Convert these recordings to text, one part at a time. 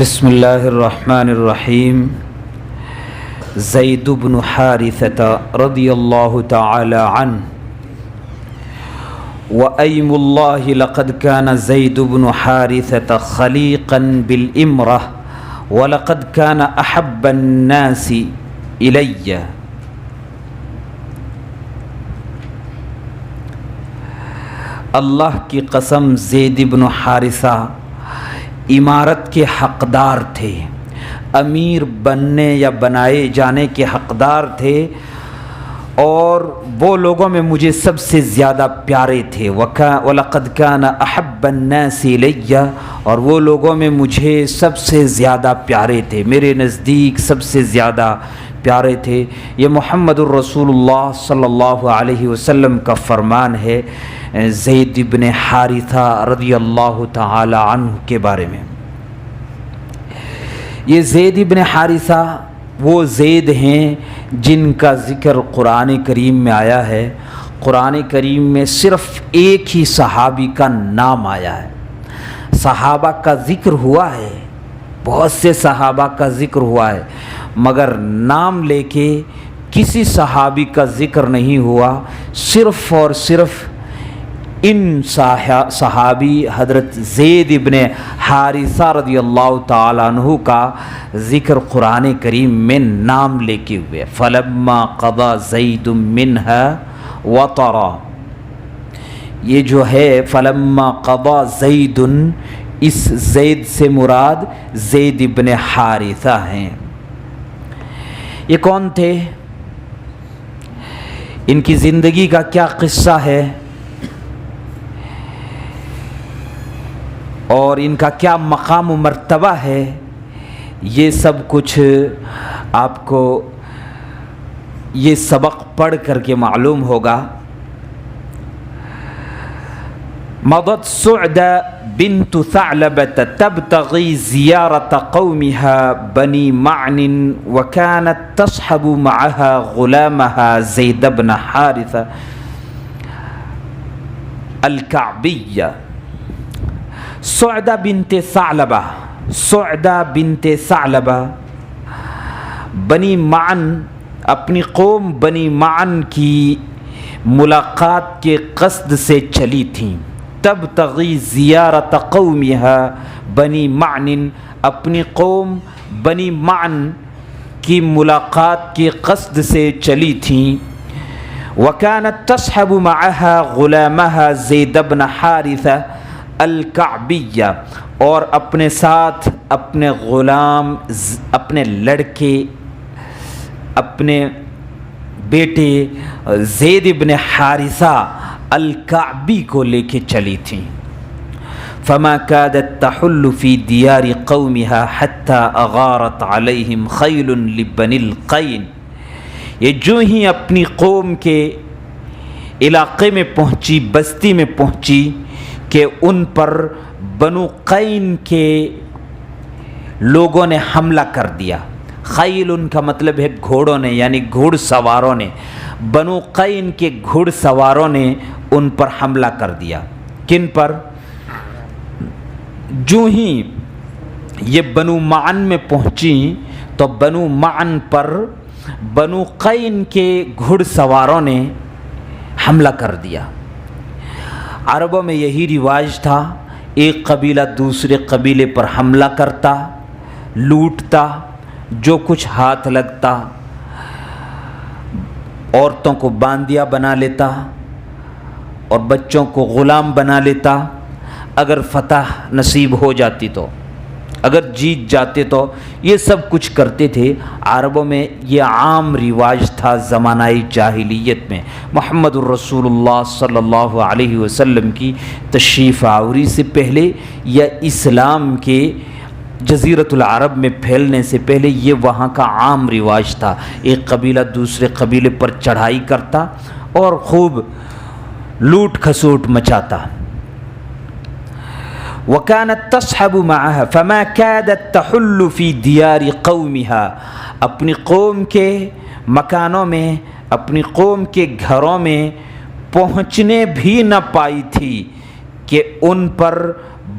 بسم اللہ الرحمن الرحیم۔ زید بن حارثة رضی اللہ تعالی عنہ وأيم الله لقد كان زيد بن حارثة خليقا بالإمرة ولقد كان أحب الناس إلي۔ اللہ کی قسم زید بن حارثہ امارت کے حقدار تھے، امیر بننے یا بنائے جانے کے حقدار تھے، اور وہ لوگوں میں مجھے سب سے زیادہ پیارے تھے۔ وَلَقَدْ كَانَ أَحَبَّ النَّاسِ إِلَيَّ، اور وہ لوگوں میں مجھے سب سے زیادہ پیارے تھے، میرے نزدیک سب سے زیادہ پیارے تھے۔ یہ محمد الرسول اللہ صلی اللہ علیہ وسلم کا فرمان ہے زید بن حارثہ رضی اللہ تعالی عنہ کے بارے میں۔ یہ زید بن حارثہ وہ زید ہیں جن کا ذکر قرآن کریم میں آیا ہے۔ قرآن کریم میں صرف ایک ہی صحابی کا نام آیا ہے۔ صحابہ کا ذکر ہوا ہے، بہت سے صحابہ کا ذکر ہوا ہے، مگر نام لے کے کسی صحابی کا ذکر نہیں ہوا۔ صرف اور صرف ان صحابی حضرت زید ابن حارثہ رضی اللہ تعالیٰ عنہ کا ذکر قرآن کریم میں نام لے کے ہوئے۔ فلما قضى زید منها وطرا، یہ جو ہے فلما قضى زید، اس زید سے مراد زید ابن حارثہ ہیں۔ یہ کون تھے؟ ان کی زندگی کا کیا قصہ ہے اور ان کا کیا مقام و مرتبہ ہے، یہ سب کچھ آپ کو یہ سبق پڑھ کر کے معلوم ہوگا۔ مضت سعدہ بنت ثعلبة تبتغي زيارة قومها بني معن وكانت تصحب معها غلامها زيد بن حارثة الكعبية۔ سعدہ بنت ثعلبہ، سعدہ بنت ثعلبہ بنی معن، اپنی قوم بنی معن کی ملاقات کے قصد سے چلی تھیں۔ تبتغی زیارت قومها بنی معن، اپنی قوم بنی معن کی ملاقات کے قصد سے چلی تھیں۔ وکانت تصحب معها غلامها زید بن حارثہ الکعبیہ، اور اپنے ساتھ اپنے غلام، اپنے لڑکے، اپنے بیٹے زید بن حارثہ الکعبی کو لے کے چلی تھیں۔ فما كادت تحل في ديار قومها حتى اغارت عليهم خيل لبني القين، یہ جو ہی اپنی قوم کے علاقے میں پہنچی، بستی میں پہنچی، کہ ان پر بنو قین کے لوگوں نے حملہ کر دیا۔ خیل ان کا مطلب ہے گھوڑوں نے، یعنی گھوڑ سواروں نے، بنو قین کے گھوڑ سواروں نے ان پر حملہ کر دیا۔ کن پر؟ جو ہی یہ بنو معن میں پہنچی تو بنو معن پر بنو قین کے گھوڑ سواروں نے حملہ کر دیا۔ عربوں میں یہی رواج تھا، ایک قبیلہ دوسرے قبیلے پر حملہ کرتا، لوٹتا، جو کچھ ہاتھ لگتا، عورتوں کو باندیا بنا لیتا اور بچوں کو غلام بنا لیتا۔ اگر فتح نصیب ہو جاتی تو، اگر جیت جاتے تو یہ سب کچھ کرتے تھے۔ عربوں میں یہ عام رواج تھا زمانہ جاہلیت میں۔ محمد الرسول اللہ صلی اللہ علیہ وسلم کی تشریف آوری سے پہلے یا اسلام کے جزیرۃ العرب میں پھیلنے سے پہلے یہ وہاں کا عام رواج تھا۔ ایک قبیلہ دوسرے قبیلے پر چڑھائی کرتا اور خوب لوٹ کھسوٹ مچاتا۔ وَكَانَتْ تَصْحَبُ مَعَهَا فَمَا كَادَتْ تَحُلُّ فِي دِيَارِ قَوْمِهَا، اپنی قوم کے مکانوں میں، اپنی قوم کے گھروں میں پہنچنے بھی نہ پائی تھی کہ ان پر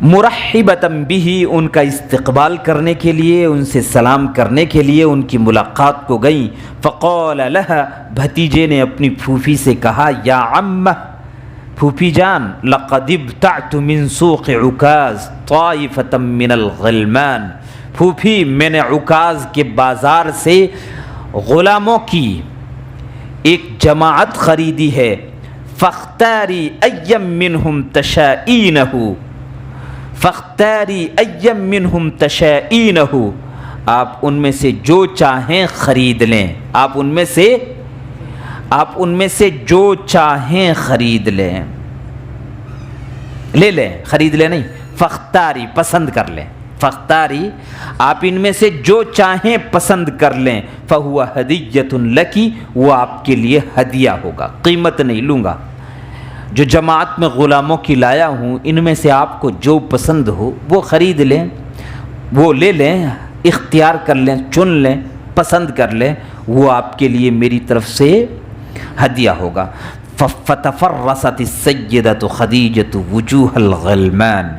مرحبتم بھی، ان کا استقبال کرنے کے لیے، ان سے سلام کرنے کے لیے ان کی ملاقات کو گئیں. فقال لها، بھتیجے نے اپنی پھوپھی سے کہا، یا عمہ، پھوپھی جان، لقد ابتعت من سوق عکاظ طائفة من الغلمان، پھوپھی میں نے عکاظ کے بازار سے غلاموں کی ایک جماعت خریدی ہے. فاختاری ایم منہم تشائینہ، فاختاری ایم منہم تشائینہ، آپ ان میں سے جو چاہیں خرید لیں، آپ ان میں سے جو چاہیں خرید لیں، لے لیں، خرید لیں نہیں، فاختاری پسند کر لیں، فاختاری آپ ان میں سے جو چاہیں پسند کر لیں. فہو ہدیۃ لکی، وہ آپ کے لیے ہدیہ ہوگا، قیمت نہیں لوں گا. جو جماعت میں غلاموں کی لایا ہوں ان میں سے آپ کو جو پسند ہو وہ خرید لیں، وہ لے لیں، اختیار کر لیں، چن لیں، پسند کر لیں، وہ آپ کے لیے میری طرف سے ہدیہ ہوگا. فتفرست السیدۃ خدیجۃ وجوہ الغلمان،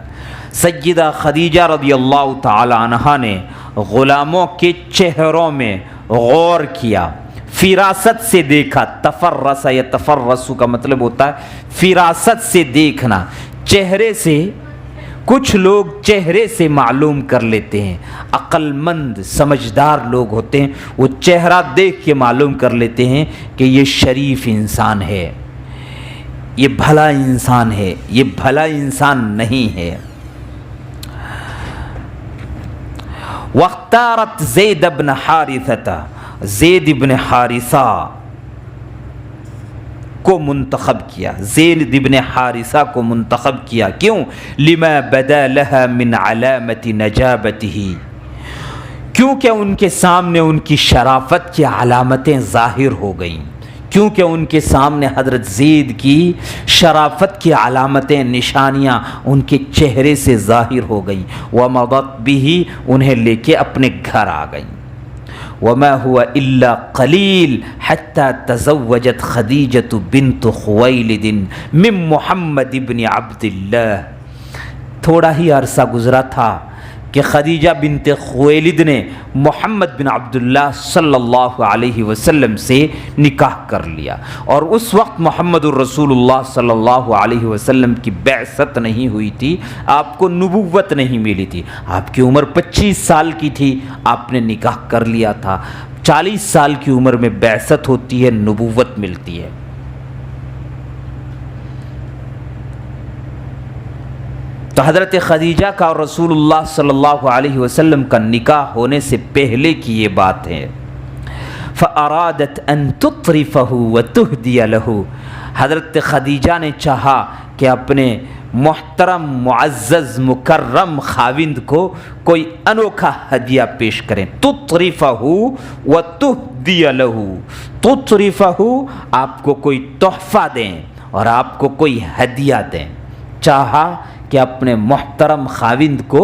سیدہ خدیجہ رضی اللہ تعالی عنہا نے غلاموں کے چہروں میں غور کیا، فراست سے دیکھا. تفرس یا تفرس کا مطلب ہوتا ہے فراست سے دیکھنا. چہرے سے، کچھ لوگ چہرے سے معلوم کر لیتے ہیں، عقل مند سمجھدار لوگ ہوتے ہیں، وہ چہرہ دیکھ کے معلوم کر لیتے ہیں کہ یہ شریف انسان ہے، یہ بھلا انسان ہے، یہ بھلا انسان نہیں ہے. واختارت زید بن حارثہ، زید بن حارثہ کو منتخب کیا، زید بن حارثہ کو منتخب کیا. کیوں؟ لما بدا لها من علامت نجابته، کیونکہ ان کے سامنے ان کی شرافت کی علامتیں ظاہر ہو گئیں، کیونکہ ان کے سامنے حضرت زید کی شرافت کی علامتیں، نشانیاں ان کے چہرے سے ظاہر ہو گئیں. ومضت به، انہیں لے کے اپنے گھر آ گئیں. وما هو الا قلیل حتى تزوجت خدیجۃ بنت خویلد من محمد بن عبد اللہ، تھوڑا ہی عرصہ گزرا تھا کہ خدیجہ بنت خویلد نے محمد بن عبداللہ صلی اللہ علیہ وسلم سے نکاح کر لیا. اور اس وقت محمد الرسول اللہ صلی اللہ علیہ وسلم کی بعثت نہیں ہوئی تھی، آپ کو نبوت نہیں ملی تھی. آپ کی عمر 25 سال کی تھی، آپ نے نکاح کر لیا تھا. 40 سال کی عمر میں بعثت ہوتی ہے، نبوت ملتی ہے. تو حضرت خدیجہ کا اور رسول اللہ صلی اللہ علیہ وسلم کا نکاح ہونے سے پہلے کی یہ بات ہے. فَأَرَادَتْ أَن تُطْرِفَهُ وَتُهْدِيَ لَهُ، حضرت خدیجہ نے چاہا کہ اپنے محترم معزز مکرم خاوند کو کوئی انوکھا ہدیہ پیش کریں. تُطْرِفَهُ وَتُهْدِيَ لَهُ، تُطْرِفَهُ آپ کو کوئی تحفہ دیں اور آپ کو کوئی ہدیہ دیں. چاہا کہ اپنے محترم خاوند کو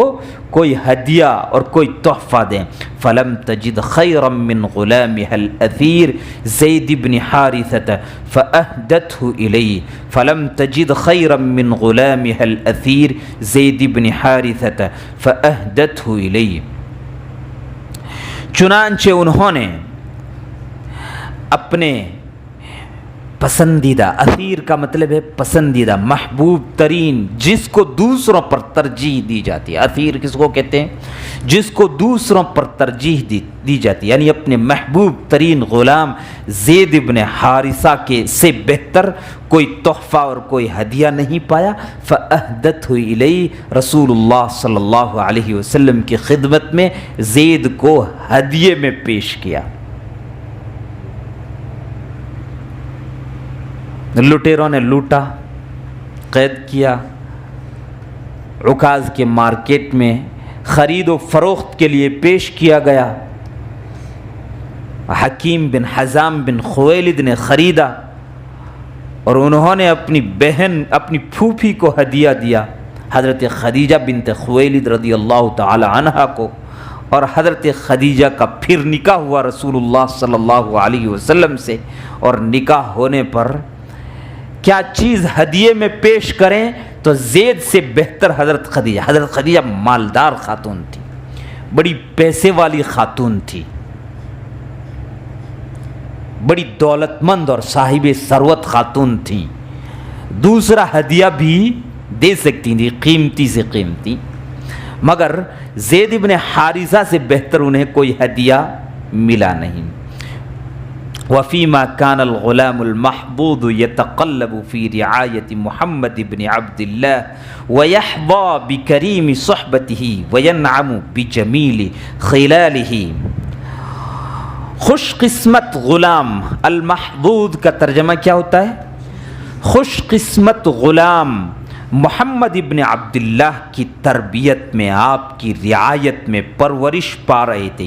کوئی ہدیہ اور کوئی تحفہ دیں. فلم تجد خیرا من غلامها الاثیر زید بن حارثة فأهدته الیہ، فلم تجد خیرا من غلامها الاثیر زید بن حارثة فأهدته الیہ. چنانچہ انہوں نے اپنے پسندیدہ، اثیر کا مطلب ہے پسندیدہ، محبوب ترین، جس کو دوسروں پر ترجیح دی جاتی ہے. اثیر کس کو کہتے ہیں؟ جس کو دوسروں پر ترجیح دی جاتی ہے، یعنی اپنے محبوب ترین غلام زید بن حارثہ کے سے بہتر کوئی تحفہ اور کوئی ہدیہ نہیں پایا. فأہدته الیہ، رسول اللہ صلی اللہ علیہ وسلم کی خدمت میں زید کو ہدیے میں پیش کیا. لٹیروں نے لوٹا، قید کیا، عکاظ کے مارکیٹ میں خرید و فروخت کے لیے پیش کیا گیا. حکیم بن حزام بن خویلد نے خریدا اور انہوں نے اپنی بہن، اپنی پھوپھی کو ہدیہ دیا، حضرت خدیجہ بنت خویلد رضی اللہ تعالی عنہا کو. اور حضرت خدیجہ کا پھر نکاح ہوا رسول اللہ صلی اللہ علیہ وسلم سے. اور نکاح ہونے پر کیا چیز ہدیے میں پیش کریں تو زید سے بہتر حضرت خدیجہ مالدار خاتون تھی، بڑی پیسے والی خاتون تھی، بڑی دولت مند اور صاحب ثروت خاتون تھی، دوسرا ہدیہ بھی دے سکتی تھی قیمتی سے قیمتی، مگر زید بن حارثہ سے بہتر انہیں کوئی ہدیہ ملا نہیں۔ وفیما کان الغلام المحبوب یتقلب فی رعایت محمد بن عبد اللہ ویحظی بکریم صحبتہ وینعم بجمیل خلالہ۔ خوش قسمت غلام، المحبوب کا ترجمہ کیا ہوتا ہے؟ خوش قسمت غلام محمد ابن عبداللہ کی تربیت میں، آپ کی رعایت میں پرورش پا رہے تھے۔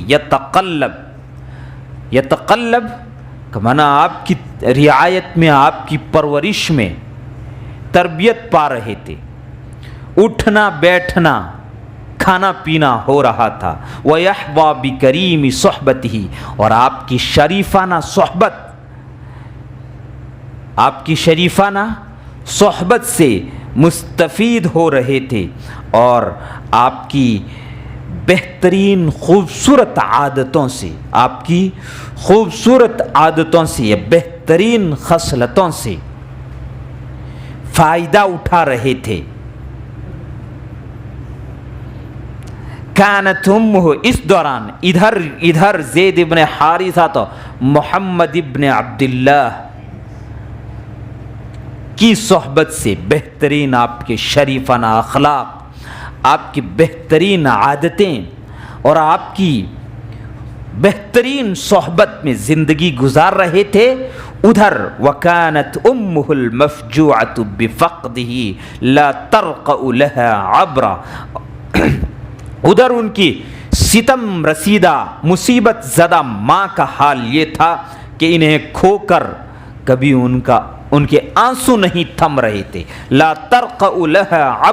یتقلب کا معنی آپ کی رعایت میں، آپ کی پرورش میں تربیت پا رہے تھے، اٹھنا بیٹھنا کھانا پینا ہو رہا تھا۔ وَيَحْوَى بِكَرِيمِ صُحْبَتِهِ، اور آپ کی شریفانہ صحبت، آپ کی شریفانہ صحبت سے مستفید ہو رہے تھے، اور آپ کی بہترین خوبصورت عادتوں سے، آپ کی خوبصورت عادتوں سے یا بہترین خصلتوں سے فائدہ اٹھا رہے تھے۔ کانت امہ، اس دوران ادھر زید ابن حارثہ تو محمد ابن عبداللہ کی صحبت سے بہترین آپ کے شریفانہ اخلاق، آپ کی بہترین عادتیں اور آپ کی بہترین صحبت میں زندگی گزار رہے تھے۔ ادھر وکانت امہ المفجوعۃ بفقدہ لا ترقع لها عبرا، ادھر ان کی ستم رسیدہ مصیبت زدہ ماں کا حال یہ تھا کہ انہیں کھو کر کبھی ان کے آنسو نہیں تھم رہے تھے۔ لا ترقع لها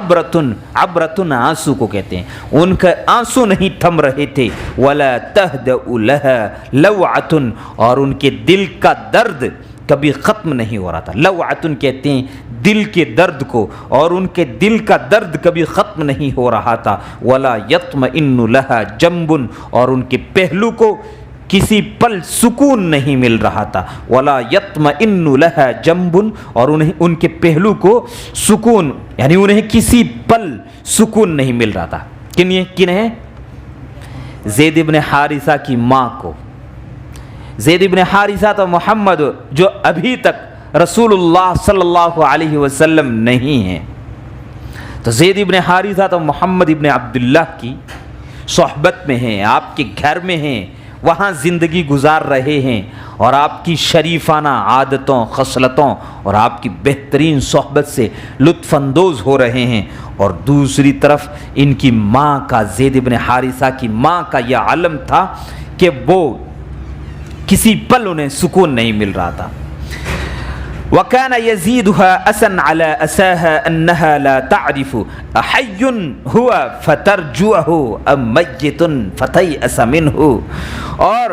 عبرتن آنسو کو کہتے ہیں، ان کے آنسو نہیں تھم رہے تھے۔ ولا تهدأ لها لوعة، اور ان کے دل کا درد کبھی ختم نہیں ہو رہا تھا۔ لوعة کہتے ہیں دل کے درد کو، اور ان کے دل کا درد کبھی ختم نہیں ہو رہا تھا۔ ولا يطمئن لها جنب، اور ان کے پہلو کو کسی پل سکون نہیں مل رہا تھا۔ ولا يطمئن لها جنب، اور ان کے پہلو کو سکون، یعنی انہیں کسی پل سکون نہیں مل رہا تھا۔ کنہیں؟ زید ابن حارثہ کی ماں کو۔ زید ابن حارثہ تو محمد جو ابھی تک رسول اللہ صلی اللہ علیہ وسلم نہیں ہیں، تو زید ابن حارثہ تو محمد ابن عبداللہ کی صحبت میں ہیں، آپ کے گھر میں ہیں، وہاں زندگی گزار رہے ہیں، اور آپ کی شریفانہ عادتوں خصلتوں اور آپ کی بہترین صحبت سے لطف اندوز ہو رہے ہیں۔ اور دوسری طرف ان کی ماں کا، زید ابن حارثہ کی ماں کا یہ علم تھا کہ وہ کسی پل انہیں سکون نہیں مل رہا تھا۔ وَكَانَ يَزِيدُهَا أَسًا عَلَىٰ أَسَاهَا أَنَّهَا لَا تَعْرِفُ أَحَيٌّ هُوَ فَتَرْجُعُهُ أَمْ مَيِّتٌ فَتَيْأَسَ مِنْهُ، اور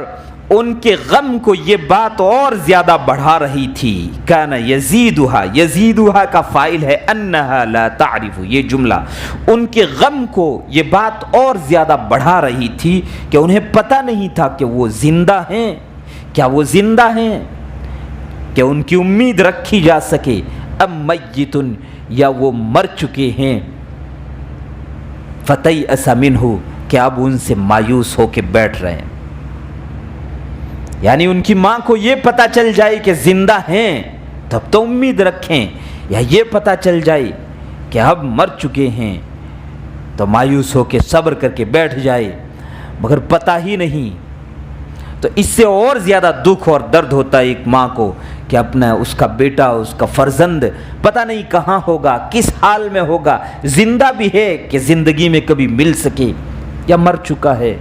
ان کے غم کو یہ بات اور زیادہ بڑھا رہی تھی۔ كَانَ يَزِيدُهَا کا فاعل ہے أَنَّهَا لَا تَعْرِفُ، یہ جملہ ان کے غم کو یہ بات اور زیادہ بڑھا رہی تھی کہ انہیں پتہ نہیں تھا کہ وہ زندہ ہیں، کیا وہ زندہ ہیں کہ ان کی امید رکھی جا سکے، ام میتن، یا وہ مر چکے ہیں، فتیأس منہ، کہ اب ان سے مایوس ہو کے بیٹھ رہے ہیں۔ یعنی ان کی ماں کو یہ پتہ چل جائے کہ زندہ ہیں تب تو امید رکھیں، یا یہ پتہ چل جائے کہ اب مر چکے ہیں تو مایوس ہو کے صبر کر کے بیٹھ جائے، مگر پتہ ہی نہیں۔ تو اس سے اور زیادہ دکھ اور درد ہوتا ہے ایک ماں کو کہ اپنا اس کا بیٹا، اس کا فرزند پتہ نہیں کہاں ہوگا، کس حال میں ہوگا، زندہ بھی ہے کہ زندگی میں کبھی مل سکے، یا مر چکا ہے،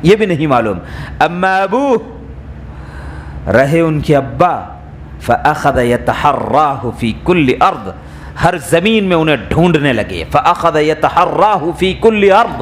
یہ بھی نہیں معلوم۔ اما ابوہ، رہے ان کے ابا، فأخذ يتحراہ فی کل ارض، ہر زمین میں انہیں ڈھونڈنے لگے۔ فأخذ يتحراہ فی کل ارض،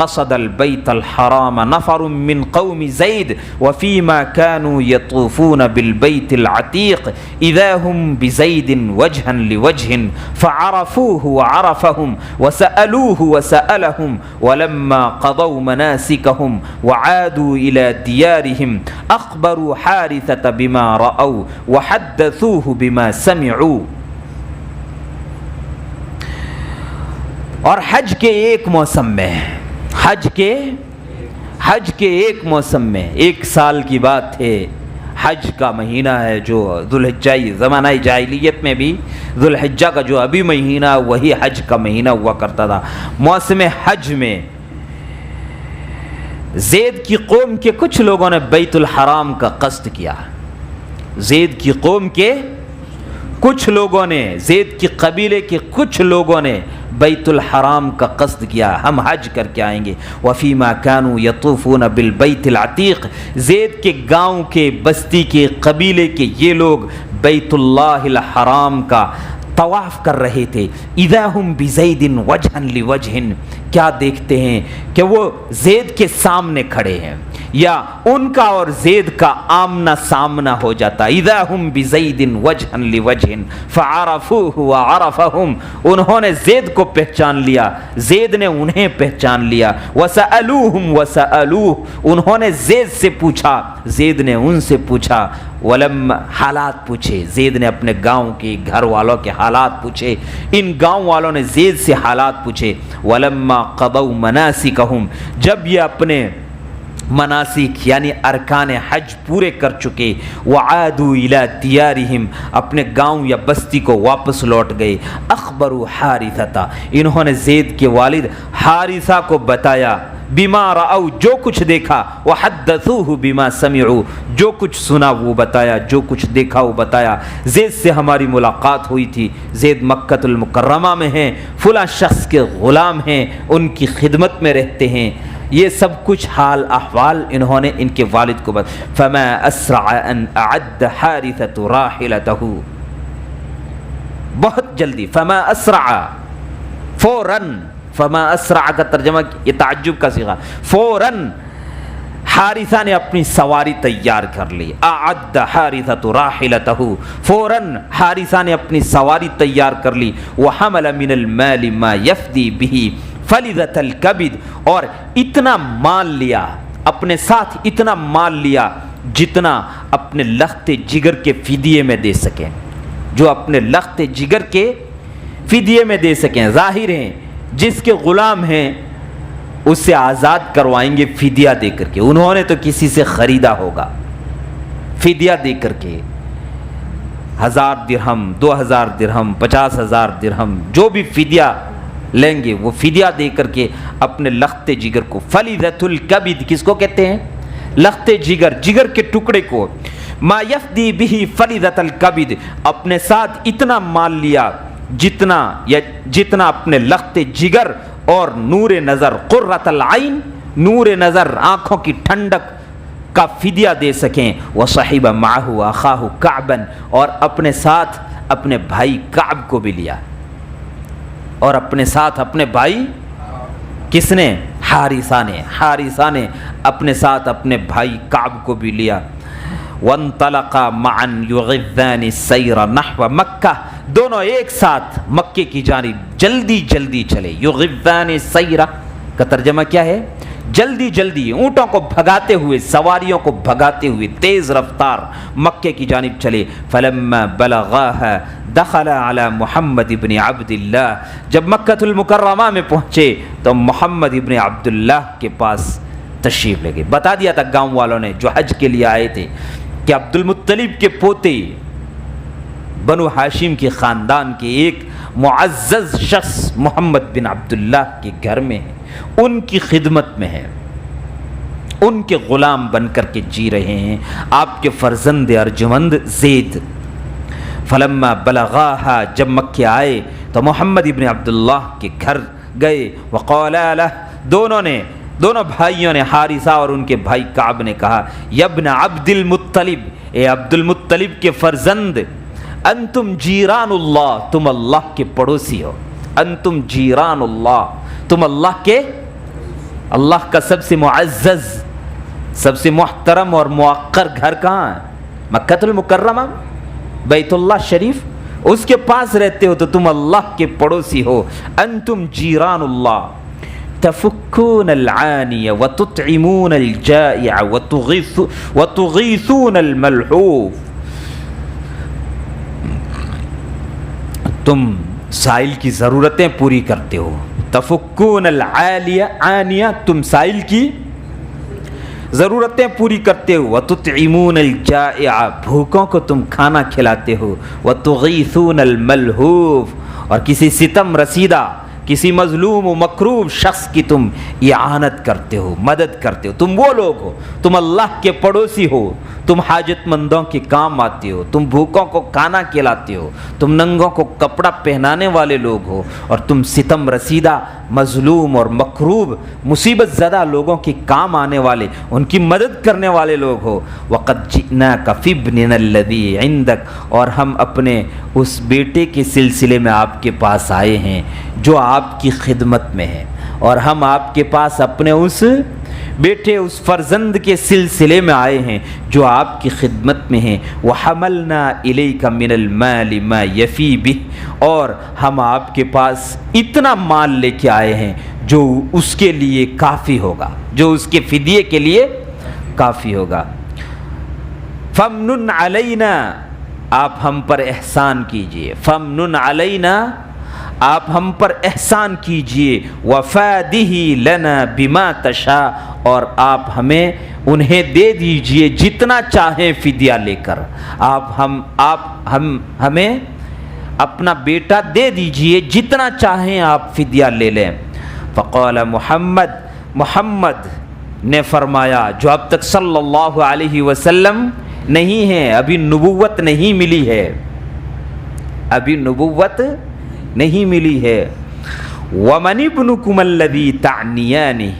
قصد البيت الحرام نفر من قوم زيد وفيما كانوا يطوفون بالبيت العتيق إذا هم بزيد وجها لوجه فعرفوه وعرفهم وسألوه وسألهم ولما قضوا مناسكهم وعادوا إلى ديارهم أخبروا حارثة بما رأوا وحدثوه بما سمعوا. اور حج کے ایک موسم میں، حج کے ایک موسم میں، ایک سال کی بات ہے، حج کا مہینہ ہے جو ذوالحجہ، زمانہ جاہلیت میں بھی ذوالحجہ کا جو ابھی مہینہ وہی حج کا مہینہ ہوا کرتا تھا. موسم حج میں زید کی قوم کے کچھ لوگوں نے بیت الحرام کا قصد کیا. زید کی قوم کے کچھ لوگوں نے، زید کی قبیلے کے کچھ لوگوں نے بیت الحرام کا قصد کیا، ہم حج کر کے آئیں گے. وفیما کانوا یطوفون بالبیت العتیق، زید کے گاؤں کے، بستی کے، قبیلے کے یہ لوگ بیت اللہ الحرام کا طواف کر رہے تھے. اذا ہم بزید وجھا لوجہ، کیا دیکھتے ہیں کہ وہ زید کے سامنے کھڑے ہیں، یا ان کا اور زید کا آمنا سامنا ہو جاتا. اذا ہم بزید وجھا لوجہ فعرفوہ وعرفہم، انہوں نے زید کو پہچان لیا، زید نے انہیں پہچان لیا. وسألوہم وسألوہ، انہوں نے زید سے پوچھا، زید نے ان سے پوچھا. ولم، حالات پوچھے، زید نے اپنے گاؤں کے گھر والوں کے حالات پوچھے، ان گاؤں والوں نے زید سے حالات پوچھے. ولما قضوا مناسکہم، جب یہ اپنے مناسک یعنی ارکان حج پورے کر چکے، وعادوا الی دیارہم، اپنے گاؤں یا بستی کو واپس لوٹ گئے. اخبروا حارثہ، انہوں نے زید کے والد حارثہ کو بتایا، بما رأوا، جو کچھ دیکھا، وحدثوہ بما سمعوا، جو کچھ سنا وہ بتایا، جو کچھ دیکھا وہ بتایا. زید سے ہماری ملاقات ہوئی تھی، زید مکۃ المکرمہ میں ہیں، فلاں شخص کے غلام ہیں، ان کی خدمت میں رہتے ہیں. یہ سب کچھ حال احوال انہوں نے ان کے والد کو بتایا. فما اسرع ان اعد حارثۃ راحلتہ، بہت جلدی، فما اسرع، فوراً، فما اسرع کا ترجمہ یہ تعجب کا صیغہ، فوراً حارثہ نے اپنی سواری تیار کر لی. اعد حارثۃ راحلتہ، فوراً حارثہ نے اپنی سواری تیار کر لی. وحمل من المال ما یفدی بہ فلذۃ الکبد، اور اتنا مال لیا اپنے ساتھ، اتنا مال لیا جتنا اپنے لخت جگر کے فدیے میں دے سکیں، جو اپنے لخت جگر کے فدیے میں دے سکیں. ظاہر ہیں جس کے غلام ہیں اس سے آزاد کروائیں گے فدیہ دے کر کے. انہوں نے تو کسی سے خریدا ہوگا فدیہ دے کر کے، 1000 درہم، 2000 درہم، 50,000 درہم، جو بھی فدیہ لیں گے وہ فدیہ دے کر کے اپنے لخت جگر کو. فلذۃ الکبد کس کو کہتے ہیں؟ لخت جگر، جگر کے ٹکڑے کو. ما یفدی بہ فلذۃ الکبد، اپنے ساتھ اتنا مال لیا جتنا اپنے لخت جگر اور نور نظر، قرۃ العین، نور نظر، آنکھوں کی ٹھنڈک کا فدیہ دے سکیں. وصحب معہ اخاہ کعبا، اور اپنے ساتھ اپنے بھائی کعب کو بھی لیا. اور اپنے ساتھ اپنے بھائی، کس نے؟ حارثہ نے. حارثہ نے اپنے ساتھ اپنے بھائی کعب کو بھی لیا. وانطلقا معا یغذان السیر نحو مکہ، دونوں ایک ساتھ مکے کی جانب جلدی جلدی چلے. یغذان السیر کا ترجمہ کیا ہے؟ جلدی جلدی، اونٹوں کو بھگاتے ہوئے، سواریوں کو بھگاتے ہوئے تیز رفتار مکے کی جانب چلے. فلما بلغاها دخل على محمد ابن عبد اللہ، جب مکۃ المکرمہ میں پہنچے تو محمد ابن عبداللہ کے پاس تشریف لے گئے. بتا دیا تھا گاؤں والوں نے جو حج کے لیے آئے تھے کہ عبد المطلب کے پوتے، بنو ہاشم کے خاندان کے ایک معزز شخص محمد بن عبداللہ کے گھر میں ہیں، ان کی خدمت میں ہیں، ان کے غلام بن کر کے جی رہے ہیں آپ کے فرزند ارجمند زید. فلما بلغاها، جب مکے آئے تو محمد ابن عبداللہ کے گھر گئے. وقالا لہ، دونوں بھائیوں نے، حارثہ اور ان کے بھائی کعب نے کہا، یا ابن عبد المطلب، اے عبد المطلب کے فرزند، انتم جیران اللہ، تم اللہ کے پڑوسی ہو. انتم جیران اللہ، تم اللہ کے اللہ کا سب سے معزز، سب سے محترم اور موقر گھر کہاں ہے؟ مکہ المکرمہ، بیت اللہ شریف، اس کے پاس رہتے ہو تو تم اللہ کے پڑوسی ہو۔ انتم جیران اللہ تفکون العانی وتطعمون الجائع وتغیثون الملحوف، تم سائل کی ضرورتیں پوری کرتے ہو۔ تفکون العانیہ، تم سائل کی ضرورتیں پوری کرتے ہو۔ وتطعمون الجائع، بھوکوں کو تم کھانا کھلاتے ہو۔ وتغیثون الملہوف، اور کسی ستم رسیدہ، کسی مظلوم و مکروب شخص کی تم اعانت کرتے ہو، مدد کرتے ہو۔ تم وہ لوگ ہو، تم اللہ کے پڑوسی ہو، تم حاجت مندوں کے کام آتے ہو، تم بھوکوں کو کھانا کھلاتے ہو، تم ننگوں کو کپڑا پہنانے والے لوگ ہو، اور تم ستم رسیدہ، مظلوم اور مکروب، مصیبت زدہ لوگوں کے کام آنے والے، ان کی مدد کرنے والے لوگ ہو۔ وَقَدْ جِئْنَاكَ فِي ابْنِنَا الَّذِي عِنْدَكَ، اور ہم اپنے اس بیٹے کے سلسلے میں آپ کے پاس آئے ہیں جو آپ کی خدمت میں ہے، اور ہم آپ کے پاس اپنے اس بیٹے، اس فرزند کے سلسلے میں آئے ہیں جو آپ کی خدمت میں ہیں۔ وَحَمَلْنَا إِلَيْكَ مِنَ الْمَالِ مَا يَفِي بِهِ، اور ہم آپ کے پاس اتنا مال لے کے آئے ہیں جو اس کے لیے کافی ہوگا، جو اس کے فدیے کے لیے کافی ہوگا۔ فَمْنُنْ عَلَيْنَا، آپ ہم پر احسان کیجئے۔ فَمْنُنْ عَلَيْنَا، آپ ہم پر احسان کیجئے۔ وَفَادِهِ لَنَا بِمَا تَشَاءُ، اور آپ ہمیں انہیں دے دیجئے جتنا چاہیں فدیہ لے کر۔ آپ ہمیں اپنا بیٹا دے دیجئے جتنا چاہیں آپ فدیہ لے لیں۔ فقال محمد نے فرمایا، جو اب تک صلی اللہ علیہ وسلم نہیں ہے، ابھی نبوت نہیں ملی ہے، ابھی نبوت نہیں ملی ہے۔ وَمَنِ ابْنُكُمَ الَّذِي تَعْنِيَانِ،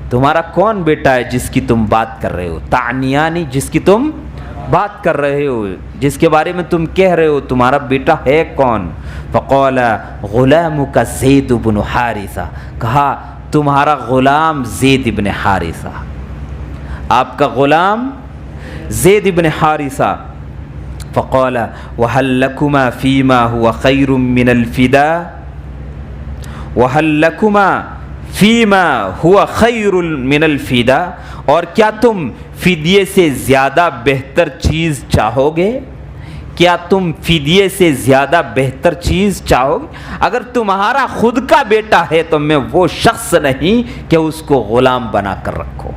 تمہارا کون بیٹا ہے جس کی تم بات کر رہے ہو؟ تعنیانی، جس کی تم بات کر رہے ہو، جس کے بارے میں تم کہہ رہے ہو، تمہارا بیٹا ہے کون؟ فقال غلامک زید بن حارثہ، کہا تمہارا غلام زید بن حارثہ، آپ کا غلام زید بن حارثہ۔ فقال وهل لكما فيما هو خير من الفداء، وهل لكما فيما هو خير من الفداء، اور کیا تم فدیے سے زیادہ بہتر چیز چاہو گے؟ کیا تم فدیے سے زیادہ بہتر چیز چاہو گے؟ اگر تمہارا خود کا بیٹا ہے تو میں وہ شخص نہیں کہ اس کو غلام بنا کر رکھو۔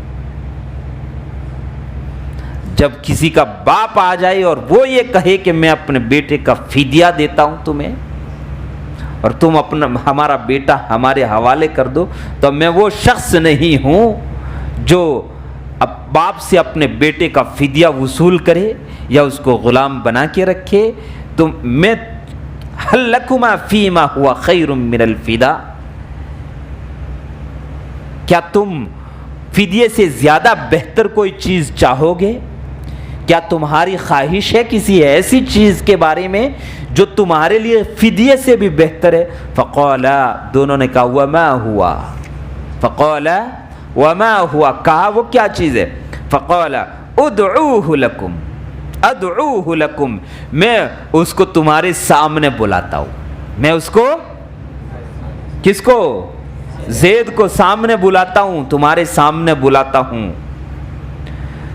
جب کسی کا باپ آ جائے اور وہ یہ کہے کہ میں اپنے بیٹے کا فدیہ دیتا ہوں تمہیں، اور تم اپنا ہمارا بیٹا ہمارے حوالے کر دو، تو میں وہ شخص نہیں ہوں جو باپ سے اپنے بیٹے کا فدیہ وصول کرے یا اس کو غلام بنا کے رکھے۔ تو میں هل لكما فيما هو خير من الفداء، کیا تم فدیے سے زیادہ بہتر کوئی چیز چاہو گے؟ کیا تمہاری خواہش ہے کسی ایسی چیز کے بارے میں جو تمہارے لیے فدیے سے بھی بہتر ہے؟ فقالا، دونوں نے کہا وما ہوا، فقالا وما ہوا، کہا وہ کیا چیز ہے؟ فقالا ادعوہ لکم، ادعوہ لکم، میں اس کو تمہارے سامنے بلاتا ہوں، میں اس کو، کس کو؟ زید کو سامنے بلاتا ہوں، تمہارے سامنے بلاتا ہوں۔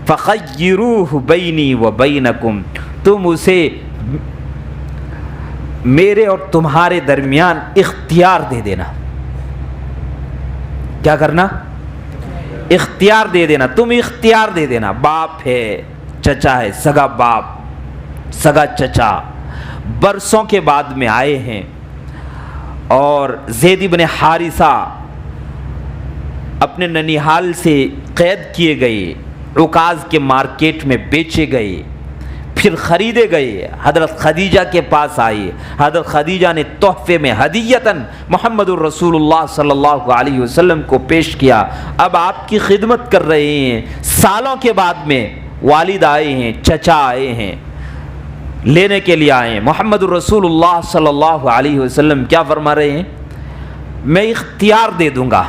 فَخَيِّرُوهُ بَيْنِي وَبَيْنَكُمْ، تم اسے میرے اور تمہارے درمیان اختیار دے دینا۔ کیا کرنا؟ اختیار دے دینا، تم اختیار دے دینا۔ باپ ہے، چچا ہے، سگا باپ، سگا چچا، برسوں کے بعد میں آئے ہیں، اور زید بن حارثہ اپنے ننیحال سے قید کیے گئے، عکاظ کے مارکیٹ میں بیچے گئے، پھر خریدے گئے، حضرت خدیجہ کے پاس آئے، حضرت خدیجہ نے تحفے میں ہدیتاً محمد الرسول اللہ صلی اللہ علیہ وسلم کو پیش کیا۔ اب آپ کی خدمت کر رہے ہیں، سالوں کے بعد میں والد آئے ہیں، چچا آئے ہیں، لینے کے لیے آئے ہیں۔ محمد الرسول اللہ صلی اللہ علیہ وسلم کیا فرما رہے ہیں؟ میں اختیار دے دوں گا،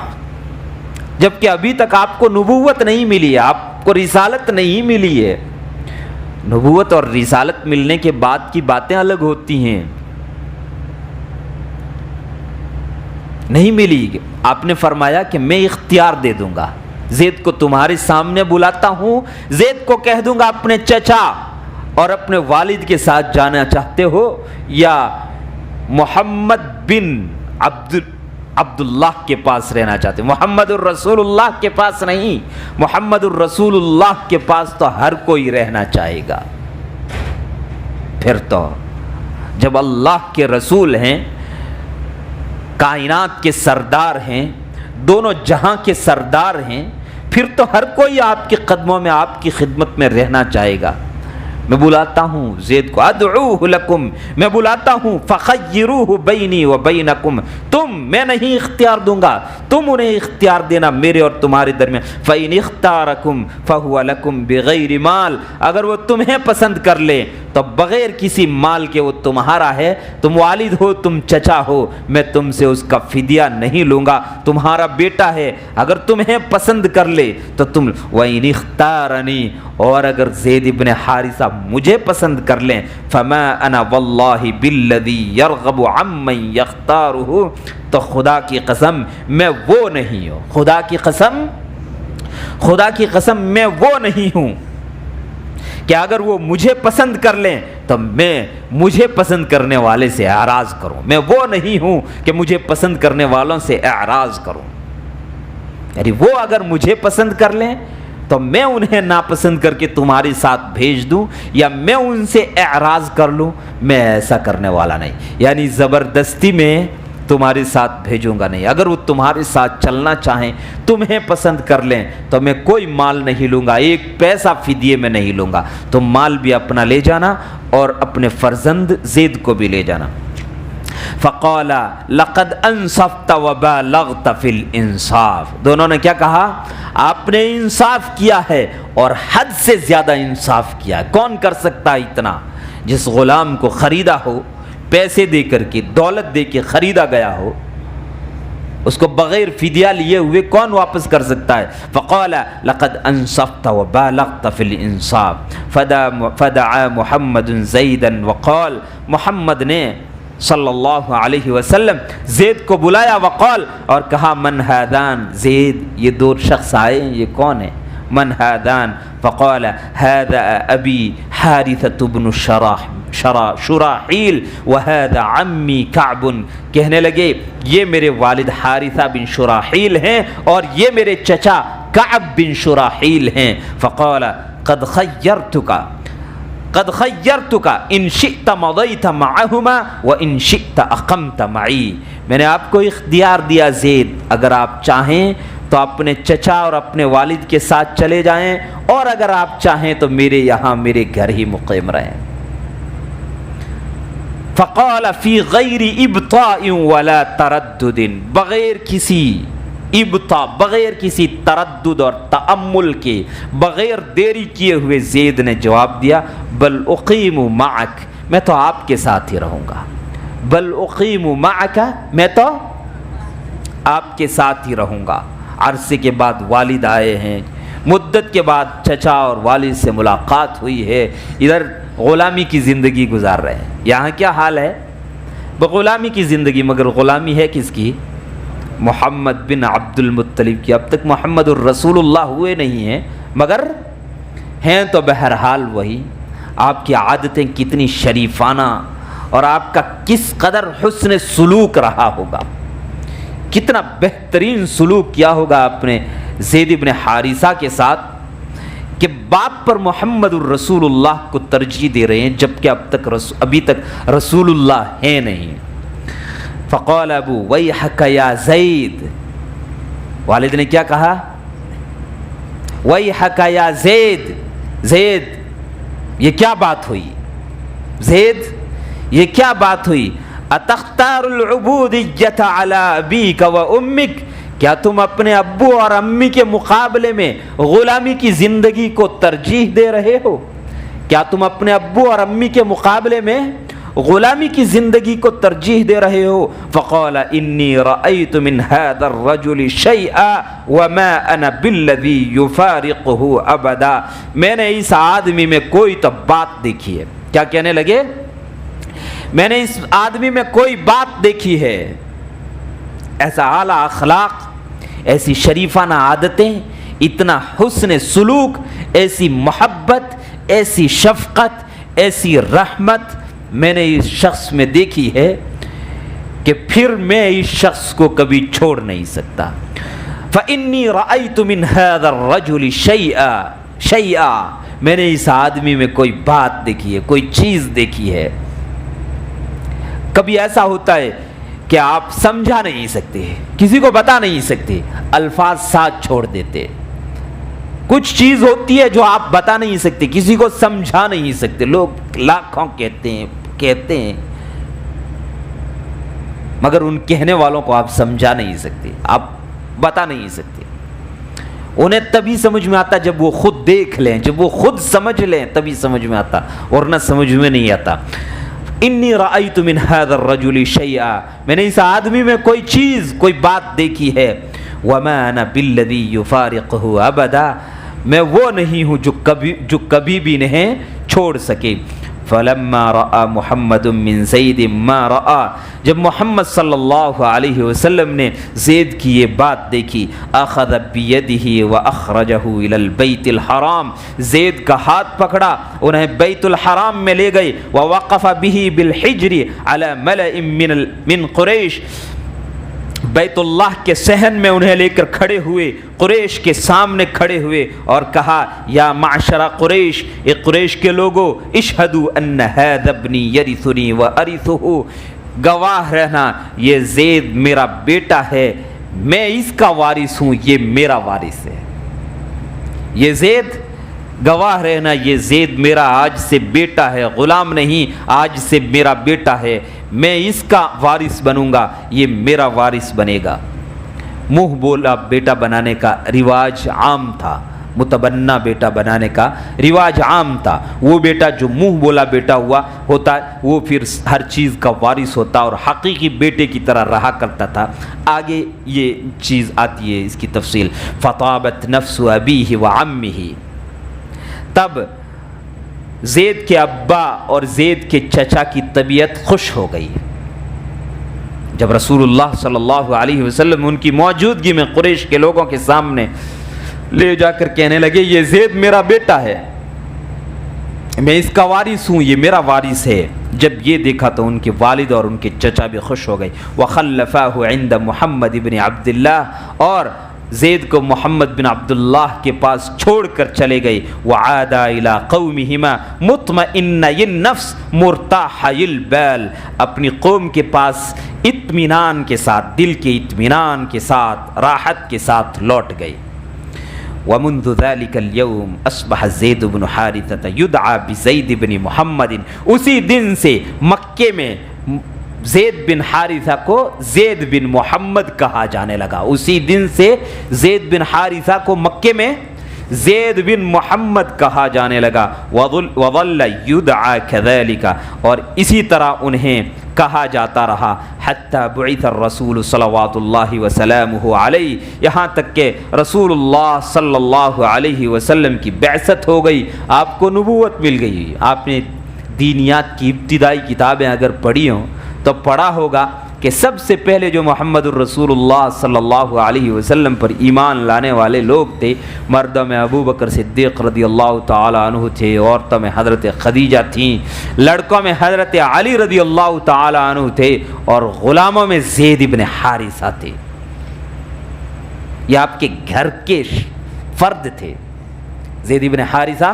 جبکہ ابھی تک آپ کو نبوت نہیں ملی ہے، آپ کو رسالت نہیں ملی ہے۔ نبوت اور رسالت ملنے کے بعد کی باتیں الگ ہوتی ہیں۔ نہیں ملی، آپ نے فرمایا کہ میں اختیار دے دوں گا، زید کو تمہارے سامنے بلاتا ہوں، زید کو کہہ دوں گا اپنے چچا اور اپنے والد کے ساتھ جانا چاہتے ہو یا محمد بن عبداللہ کے پاس رہنا چاہتے ہو؟ محمد الرسول اللہ کے پاس نہیں، محمد الرسول اللہ کے پاس تو ہر کوئی رہنا چاہے گا۔ پھر تو جب اللہ کے رسول ہیں، کائنات کے سردار ہیں، دونوں جہاں کے سردار ہیں، پھر تو ہر کوئی آپ کے قدموں میں، آپ کی خدمت میں رہنا چاہے گا۔ میں بلاتا ہوں زید کو، ادعوہ لکم، میں بلاتا ہوں، فخیروہ بینی و بینکم، میں نہیں اختیار دوں گا، تم انہیں اختیار دینا میرے اور تمہارے درمیان۔ فإن اختارکم فہو لکم بغیر مال، اگر وہ تمہیں پسند کر لے تو بغیر کسی مال کے وہ تمہارا ہے، تم والد ہو، تم چچا ہو، میں تم سے اس کا فدیہ نہیں لوں گا، تمہارا بیٹا ہے، اگر تمہیں پسند کر لے تو تم۔ وإن اختارنی، اور اگر زید ابن حارثہ مجھے پسند کر لیں، فما انا واللہ بالذی یرغب عمن یختارہ، تو خدا کی قسم میں وہ نہیں ہوں، خدا کی قسم میں وہ نہیں ہوں کہ اگر وہ مجھے پسند کر لیں تو میں مجھے پسند کرنے والے سے اعراض کروں، میں وہ نہیں ہوں کہ مجھے پسند کرنے والوں سے اعراض کروں۔ یعنی وہ اگر مجھے پسند کر لیں تو میں انہیں ناپسند کر کے تمہارے ساتھ بھیج دوں، یا میں ان سے اعراض کر لوں، میں ایسا کرنے والا نہیں۔ یعنی زبردستی میں تمہارے ساتھ بھیجوں گا نہیں۔ اگر وہ تمہارے ساتھ چلنا چاہیں، تمہیں پسند کر لیں، تو میں کوئی مال نہیں لوں گا، ایک پیسہ فدیے میں نہیں لوں گا، تم مال بھی اپنا لے جانا اور اپنے فرزند زید کو بھی لے جانا۔ فقال لقد انصفت وبالغت فی الانصاف، دونوں نے کیا کہا؟ آپ نے انصاف کیا ہے اور حد سے زیادہ انصاف کیا ہے۔ کون کر سکتا ہے اتنا؟ جس غلام کو خریدا ہو، پیسے دے کر کے، دولت دے کے خریدا گیا ہو، اس کو بغیر فدیہ لیے ہوئے کون واپس کر سکتا ہے؟ فقال لقد انصفت وبالغت فی الانصاف فدعا محمد زیدا وقال، محمد نے صلی اللہ علیہ وسلم زید کو بلایا، وقال، اور کہا، من ہادان، زید یہ دو شخص آئے، یہ کون ہے؟ من ہادان؟ فقال هذا ابی حارثۃ بن شراحیل وهذا عمی کعب، کہنے لگے یہ میرے والد حارثہ بن شراحیل ہیں اور یہ میرے چچا کعب بن شراحیل ہیں۔ فقال قد خیرتک ان شئت مضیت معہما وان شئت اقمت معی، میں نے آپ کو اختیار دیا زید، اگر آپ چاہیں تو اپنے چچا اور اپنے والد کے ساتھ چلے جائیں، اور اگر آپ چاہیں تو میرے یہاں میرے گھر ہی مقیم رہیں۔ فقال فی غیر ابطاء ولا تردد، بغیر کسی ابطاء، بغیر کسی تردد اور تأمل کے، بغیر دیری کیے ہوئے زید نے جواب دیا، بل اقیم معک، میں تو آپ کے ساتھ ہی رہوں گا، بل اقیم معک، میں تو آپ کے ساتھ ہی رہوں گا۔ عرصے کے بعد والد آئے ہیں، مدت کے بعد چچا اور والد سے ملاقات ہوئی ہے، ادھر غلامی کی زندگی گزار رہے ہیں۔ یہاں کیا حال ہے؟ غلامی کی زندگی، مگر غلامی ہے کس کی؟ محمد بن عبد المطلب کی۔ اب تک محمد الرسول اللہ ہوئے نہیں ہیں، مگر ہیں تو بہرحال وہی۔ آپ کی عادتیں کتنی شریفانہ اور آپ کا کس قدر حسن سلوک رہا ہوگا، کتنا بہترین سلوک کیا ہوگا آپ نے زید بن حارثہ کے ساتھ، کہ باپ پر محمد الرسول اللہ کو ترجیح دے رہے ہیں، جبکہ ابھی تک رسول اللہ ہے نہیں۔ فقال ابو ویحک یا زید، والد نے کیا کہا؟ ویحک یا زید، زید یہ کیا بات ہوئی؟ زید یہ کیا بات ہوئی؟ اتختار العبودیۃ علی ابیک و امک، کیا تم اپنے ابو اور امی کے مقابلے میں غلامی کی زندگی کو ترجیح دے رہے ہو؟ کیا تم اپنے ابو اور امی کے مقابلے میں غلامی کی زندگی کو ترجیح دے رہے ہو. فقال انی رأیت من هذا الرجل شیئا وما انا بالذی یفارقہ ابدا. میں نے اس آدمی میں کوئی تو بات دیکھی ہے. کیا کہنے لگے؟ میں نے اس آدمی میں کوئی بات دیکھی ہے. ایسا اعلیٰ اخلاق، ایسی شریفانہ عادتیں، اتنا حسن سلوک، ایسی محبت، ایسی شفقت، ایسی رحمت میں نے اس شخص میں دیکھی ہے کہ پھر میں اس شخص کو کبھی چھوڑ نہیں سکتا. فإنی رأیت من هذا الرجل شیئا. میں نے اس آدمی میں کوئی بات دیکھی ہے، کوئی چیز دیکھی ہے. کبھی ایسا ہوتا ہے کہ آپ سمجھا نہیں سکتے، کسی کو بتا نہیں سکتے، الفاظ ساتھ چھوڑ دیتے. کچھ چیز ہوتی ہے جو آپ بتا نہیں سکتے، کسی کو سمجھا نہیں سکتے. لوگ لاکھوں کہتے ہیں مگر ان کہنے والوں کو آپ سمجھا نہیں سکتے، آپ بتا نہیں سکتے. انہیں تبھی سمجھ میں آتا جب وہ خود دیکھ لیں، جب وہ خود سمجھ لیں تبھی سمجھ میں آتا، ورنہ سمجھ میں نہیں آتا. انی رأیت من هذا الرجل شیئا. میں نے اس آدمی میں کوئی چیز، کوئی بات دیکھی ہے. وما انا بالذی یفارقہ ابدا. میں وہ نہیں ہوں جو کبھی بھی نہیں چھوڑ سکے. فلما رأى محمد من زید ما رأى. جب محمد صلی اللہ علیہ وسلم نے زید کی یہ بات دیکھی، اخذ بیدہ واخرجہ الی البیت الحرام. زید کا ہاتھ پکڑا، انہیں بیت الحرام میں لے گئے. ووقف به بالحجر علی ملأ من قریش. بیت اللہ کے صحن میں انہیں لے کر کھڑے ہوئے، قریش کے سامنے کھڑے ہوئے اور کہا یا معشر قریش، اے قریش کے لوگو، اشہدوا ان ھذا ابنی یرثنی وارثہ. گواہ رہنا یہ زید میرا بیٹا ہے، میں اس کا وارث ہوں، یہ میرا وارث ہے. یہ زید، گواہ رہنا یہ زید میرا آج سے بیٹا ہے، غلام نہیں، آج سے میرا بیٹا ہے. میں اس کا وارث بنوں گا، یہ میرا وارث بنے گا. منہ بولا بیٹا بنانے کا رواج عام تھا، متبنہ بیٹا بنانے کا رواج عام تھا. وہ بیٹا جو منہ بولا بیٹا ہوتا وہ پھر ہر چیز کا وارث ہوتا اور حقیقی بیٹے کی طرح رہا کرتا تھا. آگے یہ چیز آتی ہے، اس کی تفصیل. فطابت نفس ابیہ وعمہ. تب زید کے ابا اور زید کے چچا کی طبیعت خوش ہو گئی. جب رسول اللہ صلی اللہ علیہ وسلم ان کی موجودگی میں قریش کے لوگوں کے سامنے لے جا کر کہنے لگے یہ زید میرا بیٹا ہے، میں اس کا وارث ہوں، یہ میرا وارث ہے. جب یہ دیکھا تو ان کے والد اور ان کے چچا بھی خوش ہو گئے. وخلفاه عند محمد بن عبداللہ. اور زید کو محمد بن عبداللہ کے پاس چھوڑ کر چلے گئے. وعادا الى قومہما مطمئنی النفس مرتاحی البال. اپنی قوم کے پاس اطمینان کے ساتھ، دل کے اطمینان کے ساتھ، راحت کے ساتھ لوٹ گئے. ومنذ ذلك اليوم اصبح زید بن حارثہ یدعى بزید بن محمد. اسی دن سے مکے میں زید بن حارثہ کو زید بن محمد کہا جانے لگا. اسی دن سے زید بن حارثہ کو مکے میں زید بن محمد کہا جانے لگا. وظل یدعى كذلك. اور اسی طرح انہیں کہا جاتا رہا حتی بعث الرسول صلوات اللہ وسلامہ علیہ. یہاں تک کہ رسول اللہ صلی اللہ علیہ وسلم کی بعثت ہو گئی، آپ کو نبوت مل گئی. آپ نے دینیات کی ابتدائی کتابیں اگر پڑھی ہوں تو پڑھا ہوگا کہ سب سے پہلے جو محمد الرسول اللہ صلی اللہ علیہ وسلم پر ایمان لانے والے لوگ تھے، مردوں میں ابو بکر صدیق رضی اللہ تعالی عنہ تھے، عورتوں میں حضرت خدیجہ تھیں، لڑکوں میں حضرت علی رضی اللہ تعالی عنہ تھے، اور غلاموں میں زید بن حارثہ تھے. یہ آپ کے گھر کے فرد تھے. زید بن حارثہ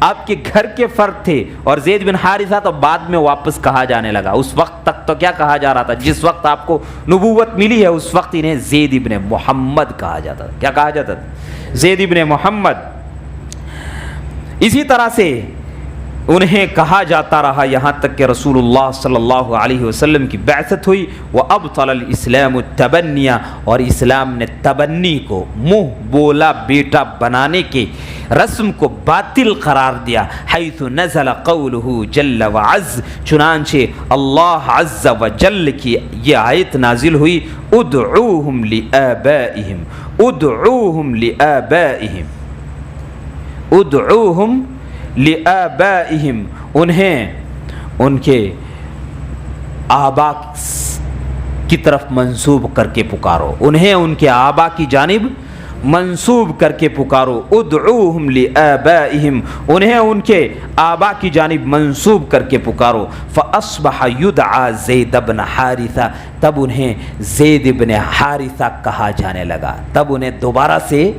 آپ کے گھر کے فرد تھے، اور زید بن حارثہ تو بعد میں واپس کہا جانے لگا. اس وقت تک تو کیا کہا جا رہا تھا؟ جس وقت آپ کو نبوت ملی ہے اس وقت انہیں زید ابن محمد کہا جاتا تھا. کیا کہا جاتا تھا؟ زید ابن محمد. اسی طرح سے انہیں کہا جاتا رہا یہاں تک کہ رسول اللہ صلی اللہ علیہ وسلم کی بعثت ہوئی. وَأَبْطَلَ الْإِسْلَامُ التَّبَنِّيَ. اور اسلام نے تبنی کو، منہ بولا بیٹا بنانے کے رسم کو باطل قرار دیا. حیث نزل قولہ جل وعز، چنانچہ اللہ عز و جل کی یہ آیت نازل ہوئی، ادعوہم لآبائہم، ادعوہم لآبائہم، ادعوہم لآبائہم، انہیں ان کے آبا کی طرف منسوب کر کے پکارو، انہیں ان کے آبا کی جانب منسوب کر کے پکارو. ادعوہم لآبائہم، انہیں ان کے آبا کی جانب منسوب کر کے پکارو. فاصبح یدعى زید بن حارثہ، تب انہیں زید بن حارثہ کہا جانے لگا، تب انہیں دوبارہ سے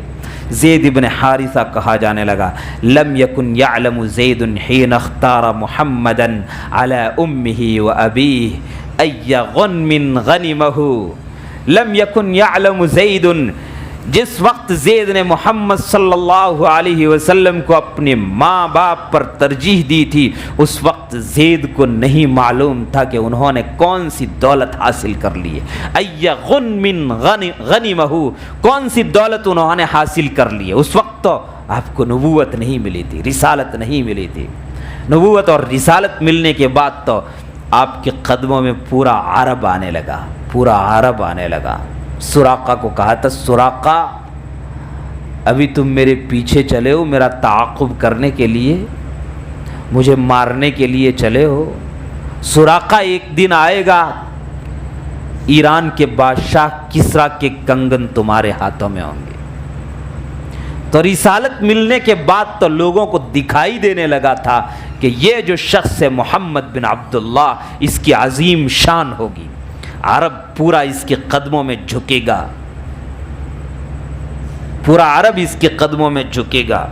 زید بن حارثہ کہا جانے لگا. لم یکن یعلم زید حین اختار محمدا علی امہ و ابیہ ای غنم غنمہ. لم یکن یعلم زید، جس وقت زید نے محمد صلی اللہ علیہ وسلم کو اپنے ماں باپ پر ترجیح دی تھی، اس وقت زید کو نہیں معلوم تھا کہ انہوں نے کون سی دولت حاصل کر لی ہے. ای غنم غنمہ، کون سی دولت انہوں نے حاصل کر لی ہے. اس وقت تو آپ کو نبوت نہیں ملی تھی، رسالت نہیں ملی تھی. نبوت اور رسالت ملنے کے بعد تو آپ کے قدموں میں پورا عرب آنے لگا، پورا عرب آنے لگا. سراقہ کو کہا تھا، سراقہ ابھی تم میرے پیچھے چلے ہو میرا تعاقب کرنے کے لیے، مجھے مارنے کے لیے چلے ہو. سراقہ ایک دن آئے گا، ایران کے بادشاہ کسریٰ کے کنگن تمہارے ہاتھوں میں ہوں گے. تو رسالت ملنے کے بعد تو لوگوں کو دکھائی دینے لگا تھا کہ یہ جو شخص ہے محمد بن عبداللہ، اس کی عظیم شان ہوگی، عرب پورا اس کے قدموں میں جھکے گا، پورا عرب اس کے قدموں میں جھکے گا.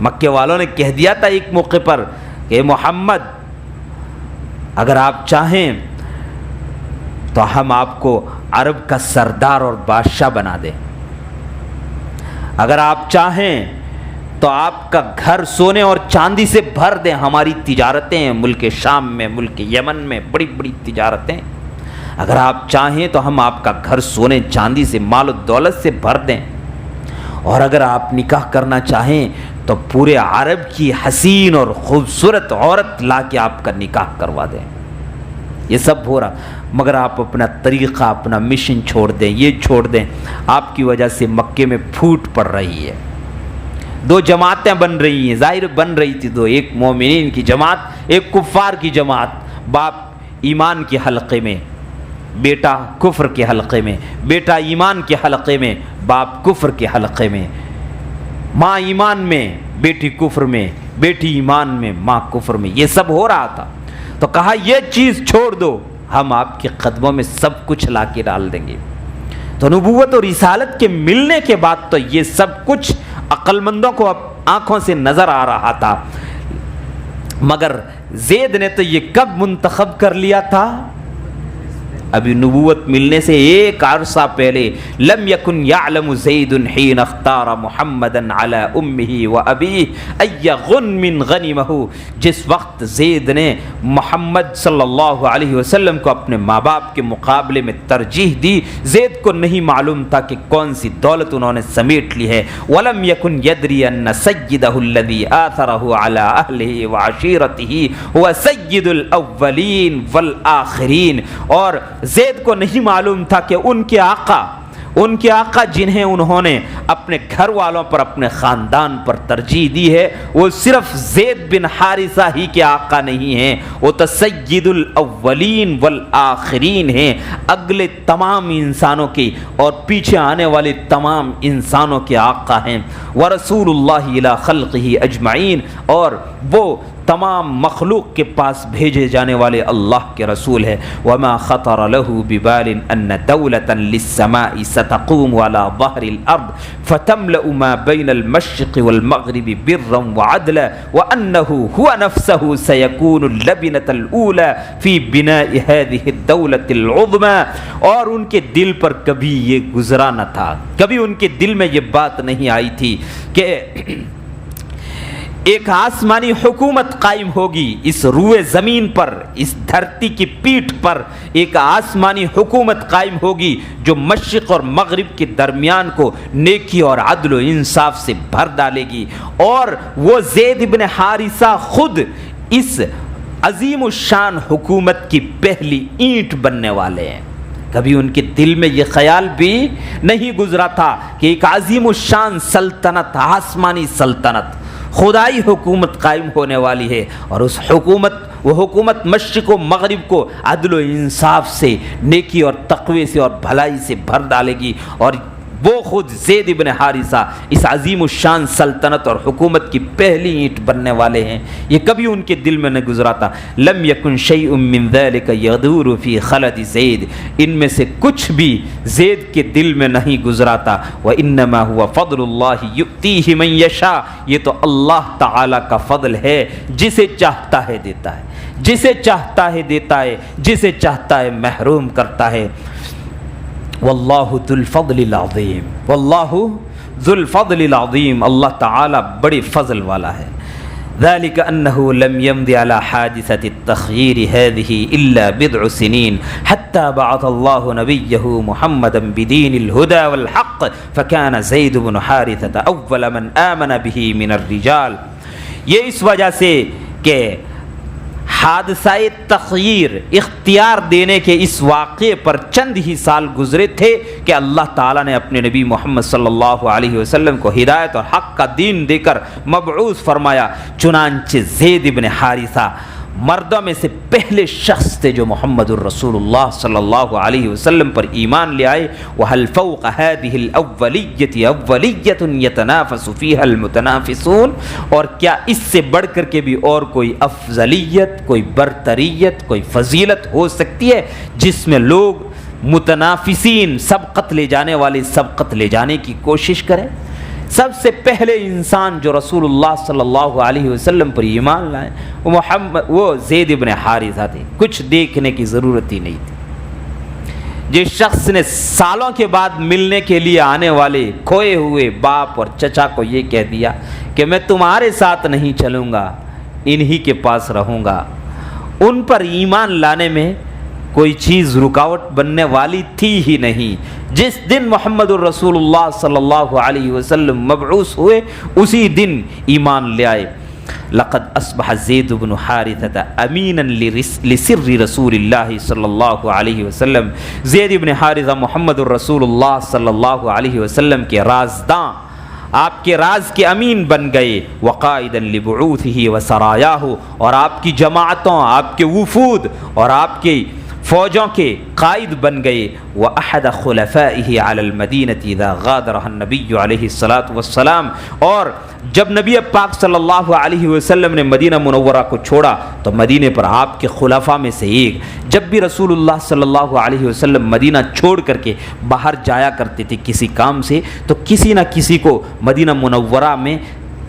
مکے والوں نے کہہ دیا تھا ایک موقع پر کہ محمد اگر آپ چاہیں تو ہم آپ کو عرب کا سردار اور بادشاہ بنا دیں، اگر آپ چاہیں تو آپ کا گھر سونے اور چاندی سے بھر دیں. ہماری تجارتیں ہیں ملک شام میں، ملک یمن میں بڑی بڑی تجارتیں، اگر آپ چاہیں تو ہم آپ کا گھر سونے چاندی سے مال و دولت سے بھر دیں. اور اگر آپ نکاح کرنا چاہیں تو پورے عرب کی حسین اور خوبصورت عورت لا کے آپ کا نکاح کروا دیں. یہ سب ہو رہا، مگر آپ اپنا طریقہ، اپنا مشن چھوڑ دیں، یہ چھوڑ دیں. آپ کی وجہ سے مکے میں پھوٹ پڑ رہی ہے، دو جماعتیں بن رہی ہیں، ظاہر بن رہی تھی دو، ایک مومنین کی جماعت، ایک کفار کی جماعت. باپ ایمان کے حلقے میں، بیٹا کفر کے حلقے میں، بیٹا ایمان کے حلقے میں، باپ کفر کے حلقے میں، ماں ایمان میں بیٹی کفر میں، بیٹی ایمان میں ماں کفر میں. یہ سب ہو رہا تھا. تو کہا یہ چیز چھوڑ دو، ہم آپ کے قدموں میں سب کچھ لا کے ڈال دیں گے. تو نبوت اور رسالت کے ملنے کے بعد تو یہ سب کچھ عقل مندوں کو آنکھوں سے نظر آ رہا تھا. مگر زید نے تو یہ کب منتخب کر لیا تھا؟ ابھی نبوت ملنے سے ایک عرصہ پہلے. لم یکن یعلم زید حین اختار محمدا علی امہ و ابیہ ای غنم غنمہ. جس وقت زید نے محمد صلی اللہ علیہ وسلم کو اپنے ماں باپ کے مقابلے میں ترجیح دی، زید کو نہیں معلوم تھا کہ کون سی دولت انہوں نے سمیٹ لی ہے. ولم یکن یدری ان سیدہ الذی آثرہ علی اہلہ وعشیرتہ هو سید الاولین والآخرین. اور زید کو نہیں معلوم تھا کہ ان کے آقا جنہیں انہوں نے اپنے گھر والوں پر، اپنے خاندان پر ترجیح دی ہے، وہ صرف زید بن حارثہ ہی کے آقا نہیں ہیں، وہ تو سید الاولین والآخرین ہیں، اگلے تمام انسانوں کے اور پیچھے آنے والے تمام انسانوں کے آقا ہیں. ورسول اللہ الی خلقہ اجمعین، اور وہ تمام مخلوق کے پاس بھیجے جانے والے اللہ کے رسول ہے. وما خطر له ببال ان دولة للسماء ستقوم على ظهر الارض فتملأ ما بين المشرق والمغرب برا وعدلا وانه هو نفسه سيكون اللبنة الاولى في بناء هذه الدولة العظمى. اور ان کے دل پر کبھی یہ گزرا نہ تھا، کبھی ان کے دل میں یہ بات نہیں آئی تھی کہ ایک آسمانی حکومت قائم ہوگی اس روئے زمین پر، اس دھرتی کی پیٹھ پر ایک آسمانی حکومت قائم ہوگی جو مشرق اور مغرب کے درمیان کو نیکی اور عدل و انصاف سے بھر ڈالے گی، اور وہ زید بن حارثہ خود اس عظیم الشان حکومت کی پہلی اینٹ بننے والے ہیں۔ کبھی ان کے دل میں یہ خیال بھی نہیں گزرا تھا کہ ایک عظیم الشان سلطنت، آسمانی سلطنت، خدائی حکومت قائم ہونے والی ہے، اور اس وہ حکومت مشرق و مغرب کو عدل و انصاف سے، نیکی اور تقوی سے اور بھلائی سے بھر ڈالے گی، اور وہ خود زید بن حارثہ اس عظیم الشان سلطنت اور حکومت کی پہلی اینٹ بننے والے ہیں۔ یہ کبھی ان کے دل میں نہ گزرا تھا۔ لم یکن شیء من ذلک یدور فی خلد زید، ان میں سے کچھ بھی زید کے دل میں نہیں گزرا تھا۔ وانما هو فضل اللہ یؤتیہ من یشاء، یہ تو اللہ تعالی کا فضل ہے، جسے چاہتا ہے دیتا ہے، جسے چاہتا ہے دیتا ہے، جسے چاہتا ہے محروم کرتا ہے۔ واللہ ذو الفضل العظیم، واللہ ذو الفضل العظیم، اللہ تعالی بڑے فضل والا ہے۔ ذلك أنه لم يمض على حادثة التخيير هذه إلا بضع سنين حتى بعث الله نبيه محمدا بدين الهدى والحق فكان زيد بن حارثة أول من آمن به من الرجال۔ یہ اس وجہ سے کہ حادثہ تخییر، اختیار دینے کے اس واقعے پر چند ہی سال گزرے تھے کہ اللہ تعالیٰ نے اپنے نبی محمد صلی اللہ علیہ وسلم کو ہدایت اور حق کا دین دے کر مبعوث فرمایا۔ چنانچہ زید بن حارثہ مردوں میں سے پہلے شخص تھے جو محمد الرسول اللہ صلی اللہ علیہ وسلم پر ایمان لے آئے۔ وَهَلْ فَوْقَ هَذِهِ الْأَوَّلِيَّةِ أَوَّلِيَّةٌ يَتَنَافَسُ فِيهَا الْمُتَنَافِسُونَ، اور کیا اس سے بڑھ کر کے بھی اور کوئی افضلیت، کوئی برتریت، کوئی فضیلت ہو سکتی ہے جس میں لوگ متنافسین، سبقت لے جانے والے سبقت لے جانے کی کوشش کریں؟ سب سے پہلے انسان جو رسول اللہ صلی اللہ علیہ وسلم پر ایمان لائے وہ زید بن حارثہ تھے۔ کچھ دیکھنے کی ضرورت ہی نہیں تھی۔ جس شخص نے سالوں کے بعد ملنے کے لیے آنے والے کھوئے ہوئے باپ اور چچا کو یہ کہہ دیا کہ میں تمہارے ساتھ نہیں چلوں گا، انہی کے پاس رہوں گا، ان پر ایمان لانے میں کوئی چیز رکاوٹ بننے والی تھی ہی نہیں۔ جس دن محمد الرسول اللہ صلی اللہ علیہ وسلم مبعوث ہوئے اسی دن ایمان لے آئے۔ لقد اصبح زید بن حارثہ امیناً لسر رسول اللہ صلی اللہ علیہ وسلم، زید بن حارثہ محمد الرسول اللہ صلی اللہ علیہ وسلم کے رازداں، آپ کے راز کے امین بن گئے۔ وقائدا لبعوثہ وسرایاہ، اور آپ کی جماعتوں، آپ کے وفود اور آپ کے فوجوں کے قائد بن گئے۔ وأحد خلفائه على المدینة اذا غادرها النبی علیہ الصلاۃ والسلام، اور جب نبی پاک صلی اللہ علیہ وسلم نے مدینہ منورہ کو چھوڑا تو مدینے پر آپ کے خلفاء میں سے ایک، جب بھی رسول اللہ صلی اللہ علیہ وسلم مدینہ چھوڑ کر کے باہر جایا کرتے تھے کسی کام سے، تو کسی نہ کسی کو مدینہ منورہ میں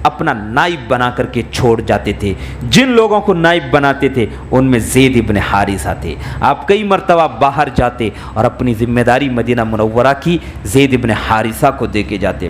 اپنا نائب بنا کر کے چھوڑ جاتے تھے۔ جن لوگوں کو نائب بناتے تھے ان میں زید بن حارثہ تھے۔ آپ کئی مرتبہ باہر جاتے اور اپنی ذمہ داری مدینہ منورہ کی زید بن حارثہ کو دے کے جاتے۔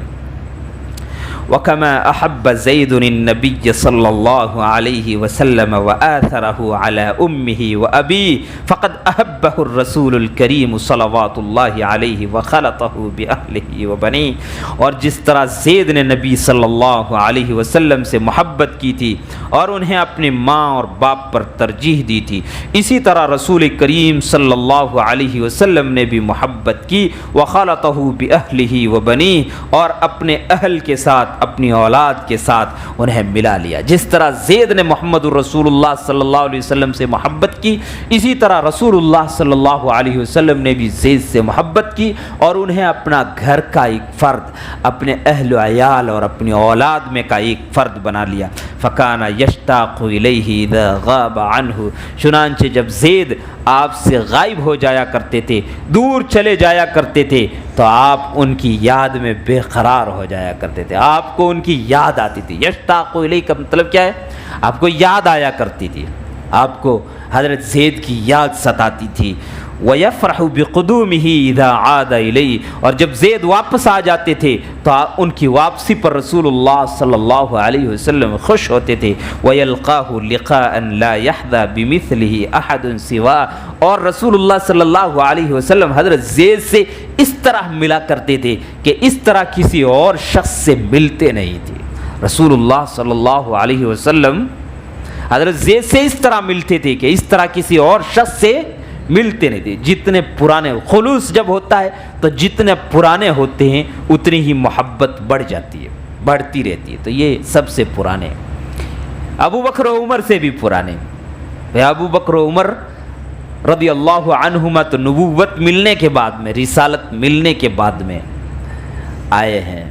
وَكَمَا أَحَبَّ زَيْدٌ النَّبِيَّ صَلَّى اللَّهُ عَلَيْهِ وَسَلَّمَ وَآثَرَهُ عَلَى أُمِّهِ وَأَبِيهِ فَقَدْ أَحَبَّهُ الرَّسُولُ الْكَرِيمُ صَلَوَاتُ اللَّهِ عَلَيْهِ وَخَلَطَهُ بِأَهْلِهِ وَبَنِيهِ، اور جس طرح زید نے نبی صلی اللہ علیہ وسلم سے محبت کی تھی اور انہیں اپنی ماں اور باپ پر ترجیح دی تھی، اسی طرح رسول کریم صلی اللہ علیہ وسلم نے بھی محبت کی۔ وَخَلَطَهُ بِأَهْلِهِ وَبَنِيهِ، اور اپنے اہل کے ساتھ، اپنی اولاد کے ساتھ انہیں ملا لیا۔ جس طرح زید نے محمد الرسول اللہ صلی اللہ علیہ وسلم سے محبت کی، اسی طرح رسول اللہ صلی اللہ علیہ وسلم نے بھی زید سے محبت کی اور انہیں اپنا گھر کا ایک فرد، اپنے اہل و عیال اور اپنی اولاد میں کا ایک فرد بنا لیا۔ فَكَانَ يَشْتَاقُ إِلَيْهِ إِذَا غَابَ عَنْهُ، چنانچہ جب زید آپ سے غائب ہو جایا کرتے تھے، دور چلے جایا کرتے تھے، تو آپ ان کی یاد میں بے قرار ہو جایا کرتے تھے، آپ کو ان کی یاد آتی تھی۔ یشتاق الیہ کا مطلب کیا ہے؟ آپ کو یاد آیا کرتی تھی، آپ کو حضرت زید کی یاد ستاتی تھی، وَيَفْرَحُ بِقُدُومِهِ إِذَا عَادَ إِلَيْهِ، اور جب زید واپس آ جاتے تھے تو ان کی واپسی پر رسول اللہ صلی اللہ علیہ وسلم خوش ہوتے تھے. وَيَلْقَاهُ لِقَاءً لَا يَحْظَى بِمِثْلِهِ أَحَدٌ سِوَاهُ، اور رسول اللہ صلی اللہ علیہ وسلم حضرت زید سے اس طرح ملا کرتے تھے کہ اس طرح کسی اور شخص سے ملتے نہیں تھے. رسول اللہ صلی اللہ علیہ وسلم حضرت زید سے اس طرح ملتے تھے کہ اس طرح کسی اور شخص سے ملتے نہیں تھے. جتنے پرانے، خلوص جب ہوتا ہے تو جتنے پرانے ہوتے ہیں اتنی ہی محبت بڑھ جاتی ہے، بڑھتی رہتی ہے. تو یہ سب سے پرانے، ابو بکر و عمر سے بھی پرانے. ابو بکر و عمر رضی اللہ عنہما تو نبوت ملنے کے بعد میں، رسالت ملنے کے بعد میں آئے ہیں،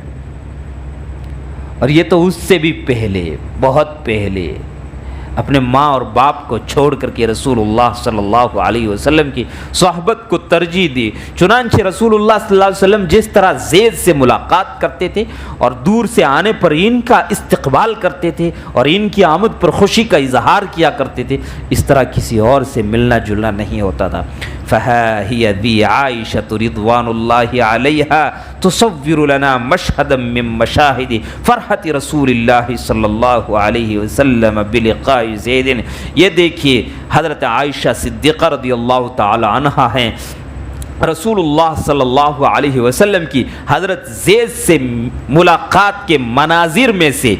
اور یہ تو اس سے بھی پہلے، بہت پہلے اپنے ماں اور باپ کو چھوڑ کر کے رسول اللہ صلی اللہ علیہ وسلم کی صحبت کو ترجیح دی. چنانچہ رسول اللہ صلی اللہ علیہ وسلم جس طرح زید سے ملاقات کرتے تھے اور دور سے آنے پر ان کا استقبال کرتے تھے اور ان کی آمد پر خوشی کا اظہار کیا کرتے تھے، اس طرح کسی اور سے ملنا جلنا نہیں ہوتا تھا. فَهَا هِيَ ذِي عَائِشَةُ رِضْوَانُ اللَّهِ عَلَيْهَا تُصَوِّرُ لَنَا مَشْهَدًا مِّن مَّشَاهِدِ فَرْحَةِ رسول اللہ صلی اللہ علیہ وسلم بلقاء زید. یہ دیکھیے حضرت عائشہ صدیقہ رضی اللہ تعالی عنہا ہیں، رسول اللہ صلی اللہ علیہ وسلم کی حضرت زید سے ملاقات کے مناظر میں سے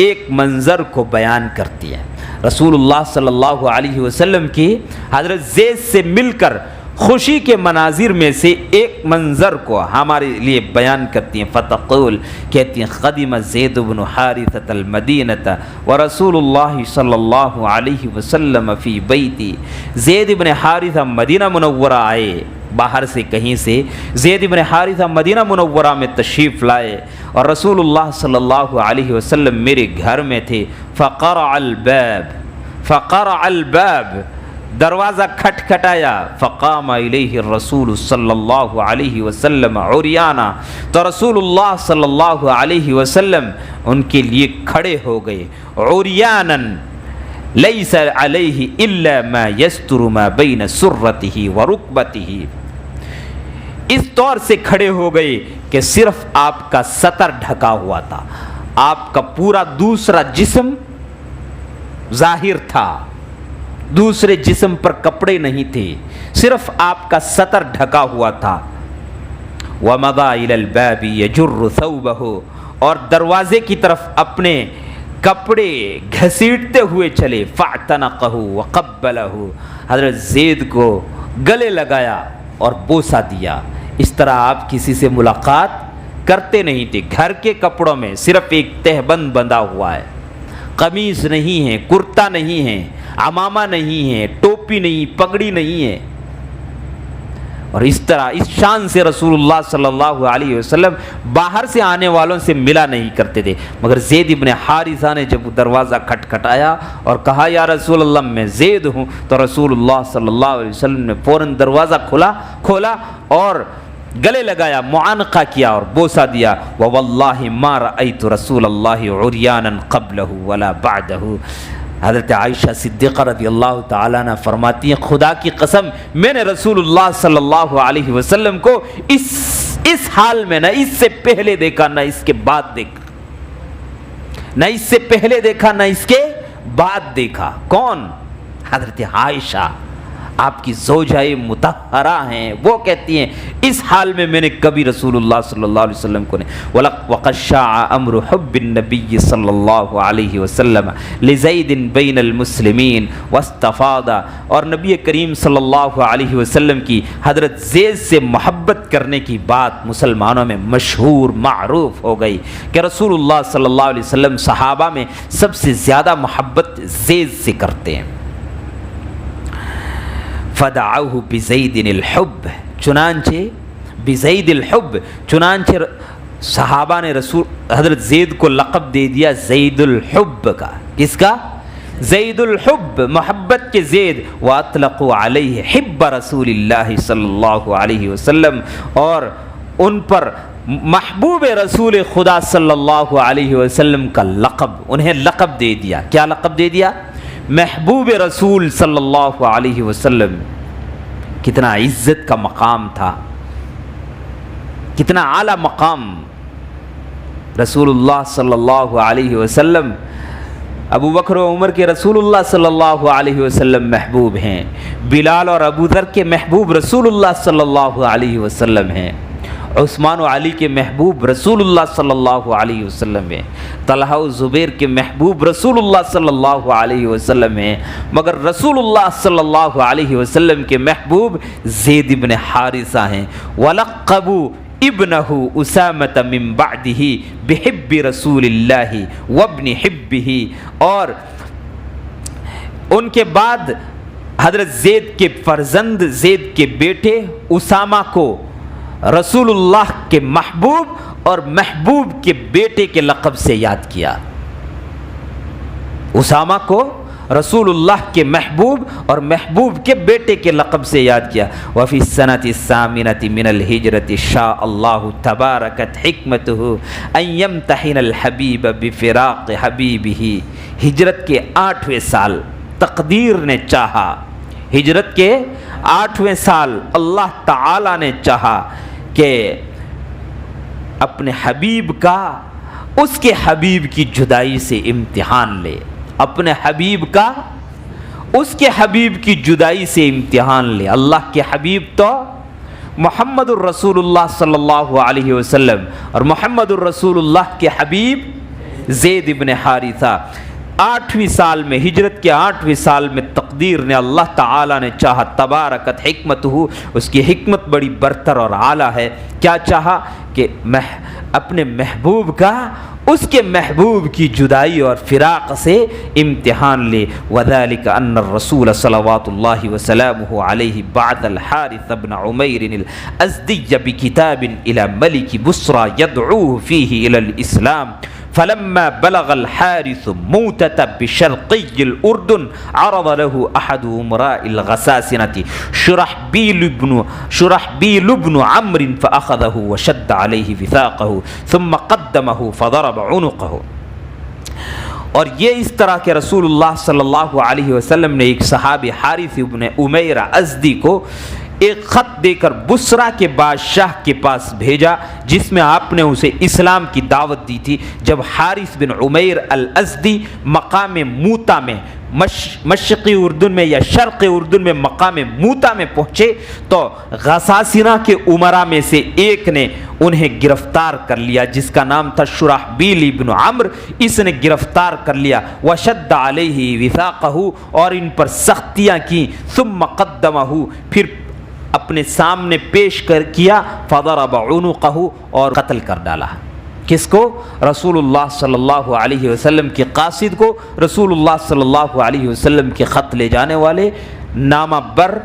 ایک منظر کو بیان کرتی ہے. رسول اللہ صلی اللہ علیہ وسلم کی حضرت زید سے مل کر خوشی کے مناظر میں سے ایک منظر کو ہمارے لیے بیان کرتی ہیں. فتقول، کہتی ہیں، قدم زید بن حارثۃ المدینہ ورسول اللہ صلی اللہ علیہ وسلم فی بیتی. زید بن حارثہ مدینہ منورہ آئے، باہر سے کہیں سے زید بن حارثہ مدینہ منورہ میں تشریف لائے اور رسول اللہ صلی اللہ علیہ وسلم میرے گھر میں تھے. فقرع الباب، دروازہ کھٹکھٹایا. فقام الیہ الرسول صلی اللہ علیہ وسلم عریانا، تو رسول اللہ صلی اللہ علیہ وسلم ان کے لیے کھڑے ہو گئے. عریانا لیس علیہ الا ما یستر ما بین سرتہ ورکبتہ، اس طور سے کھڑے ہو گئے کہ صرف آپ کا سطر ڈھکا ہوا تھا، آپ کا پورا دوسرا جسم ظاہر تھا، دوسرے جسم پر کپڑے نہیں تھے، صرف آپ کا سطر ڈھکا ہوا تھا. وَمَضَى إِلَى الْبَابِ يَجُرُّ ثَوْبَهُ، اور دروازے کی طرف اپنے کپڑے گھسیٹتے ہوئے چلے. فَاعْتَنَقَهُ وَقَبَّلَهُ، حضرت زید کو گلے لگایا اور بوسہ دیا. اس طرح آپ کسی سے ملاقات کرتے نہیں تھے. گھر کے کپڑوں میں صرف ایک تہبند بندھا ہوا ہے، قمیص نہیں ہے، کرتا نہیں ہے، عمامہ نہیں ہے، ٹوپی نہیں، پگڑی نہیں ہے. اور اس طرح اس شان سے رسول اللہ صلی اللہ علیہ وسلم باہر سے آنے والوں سے ملا نہیں کرتے تھے. مگر زید ابن حارثہ نے جب دروازہ کھٹکھٹایا اور کہا یا رسول اللہ میں زید ہوں، تو رسول اللہ صلی اللہ علیہ وسلم نے فوراً دروازہ کھولا اور گلے لگایا، معانقہ کیا اور بوسہ دیا. وَوَاللَّهِ مَا رَأَيْتُ رَسُولَ اللَّهِ عُرْيَانًا قَبْلَهُ وَلَا بَعْدَهُ. حضرت عائشہ صدیقہ رضی اللہ تعالیٰ عنہ فرماتی ہیں، خدا کی قسم میں نے رسول اللہ صلی اللہ علیہ وسلم کو اس حال میں نہ اس سے پہلے دیکھا نہ اس کے بعد دیکھا، نہ اس سے پہلے دیکھا نہ اس کے بعد دیکھا. کون؟ حضرت عائشہ، آپ کی زوجہ مطہرہ ہیں. وہ کہتی ہیں اس حال میں نے کبھی رسول اللہ صلی اللہ علیہ وسلم کو نہیں. وَقَدْ شَاعَ أَمْرُ حُبِّ النَّبِيِّ صلی اللہ علیہ وسلم لِزَيْدٍ بَيْنَ الْمُسْلِمِينَ وَاسْتَفَاضَ، اور نبی کریم صلی اللہ علیہ وسلم کی حضرت زید سے محبت کرنے کی بات مسلمانوں میں مشہور معروف ہو گئی کہ رسول اللہ صلی اللہ علیہ وسلم صحابہ میں سب سے زیادہ محبت زید سے کرتے ہیں. فَدَعَوْهُ بِزَيْدٍ الْحُبِّ، چنانچہ بزید الحب، چنانچہ صحابہ نے رسول حضرت زید کو لقب دے دیا زید الحب کا. کس کا؟ زید الحب، محبت کے زید. وَأَطْلَقُوا عَلَيْهِ حِبَّ رسول اللہ صلی اللہ علیہ وسلم، اور ان پر محبوب رسول خدا صلی اللہ علیہ وسلم کا لقب، انہیں لقب دے دیا. کیا لقب دے دیا؟ محبوب رسول صلی اللہ علیہ وسلم. کتنا عزت کا مقام تھا، کتنا اعلیٰ مقام. رسول اللہ صلی اللہ علیہ وسلم ابو بکر و عمر کے رسول اللہ صلی اللہ علیہ وسلم محبوب ہیں، بلال اور ابو ذر کے محبوب رسول اللہ صلی اللہ علیہ وسلم ہیں، عثمان و علی کے محبوب رسول اللہ صلی اللہ علیہ وسلم ہیں، طلحہ و زبیر کے محبوب رسول اللہ صلی اللہ علیہ وسلم ہیں، مگر رسول اللہ صلی اللہ علیہ وسلم کے محبوب زید بن حارثہ ہیں. وَلَقَّبُوا ابنه اسامة من بعده بحب رسول اللہ وابن حبه، اور ان کے بعد حضرت زید کے فرزند زید کے بیٹے اسامہ کو رسول اللہ کے محبوب اور محبوب کے بیٹے کے لقب سے یاد کیا. اسامہ کو رسول اللہ کے محبوب اور محبوب کے بیٹے کے لقب سے یاد کیا. وفی السنۃ الثامنۃ من الہجرۃ شاء اللہ تبارکت حکمتہ ان یمتحن الحبیب بفراق حبیبہ. ہجرت کے 8ویں سال تقدیر نے چاہا، ہجرت کے 8ویں سال اللہ تعالی نے چاہا کہ اپنے حبیب کا اس کے حبیب کی جدائی سے امتحان لے، اپنے حبیب کا اس کے حبیب کی جدائی سے امتحان لے. اللہ کے حبیب تو محمد الرسول اللہ صلی اللہ علیہ وسلم اور محمد الرسول اللہ کے حبیب زید بن حارثہ. 8ویں سال میں، ہجرت کے 8ویں سال میں تقدیر نے اللہ تعالی نے چاہا، تبارکت حکمتہ، اس کی حکمت بڑی برتر اور اعلیٰ ہے. کیا چاہا کہ اپنے محبوب کا اس کے محبوب کی جدائی اور فراق سے امتحان لے. وذلك ان الرسول صلوات اللہ وسلامہ علیہ بعث الحارث بن عمیر الازدی بکتاب الى ملک بصرى يدعوه فيه الى الاسلام، فلما بلغ الحارث موتة بشرقي الأردن عرض له أحد أمراء الغساسنة شرحبيل بن عمرو فأخذه وشد عليه وثاقه ثم قدمه فضرب عنقه. اور یہ اس طرح کہ رسول اللہ صلی اللہ علیہ وسلم نے ایک صحابی حارث بن عمیر ازدی کو ایک خط دے کر بصرہ کے بادشاہ کے پاس بھیجا، جس میں آپ نے اسے اسلام کی دعوت دی تھی. جب حارث بن عمیر الازدی مقام موتا میں، مشرقی اردن میں یا شرق اردن میں مقام موتا میں پہنچے تو غساسنہ کے امراء میں سے ایک نے انہیں گرفتار کر لیا، جس کا نام تھا شرحبیل ابن عمرو. اس نے گرفتار کر لیا. وشد علیہ وثاقہ، اور ان پر سختیاں کی. ثم قدمہ، پھر اپنے سامنے پیش کیا. فضرب عنقہ، اور قتل کر ڈالا. کس کو؟ رسول اللہ صلی اللہ علیہ وسلم کے قاصد کو، رسول اللہ صلی اللہ علیہ وسلم کے خط لے جانے والے نامہ بر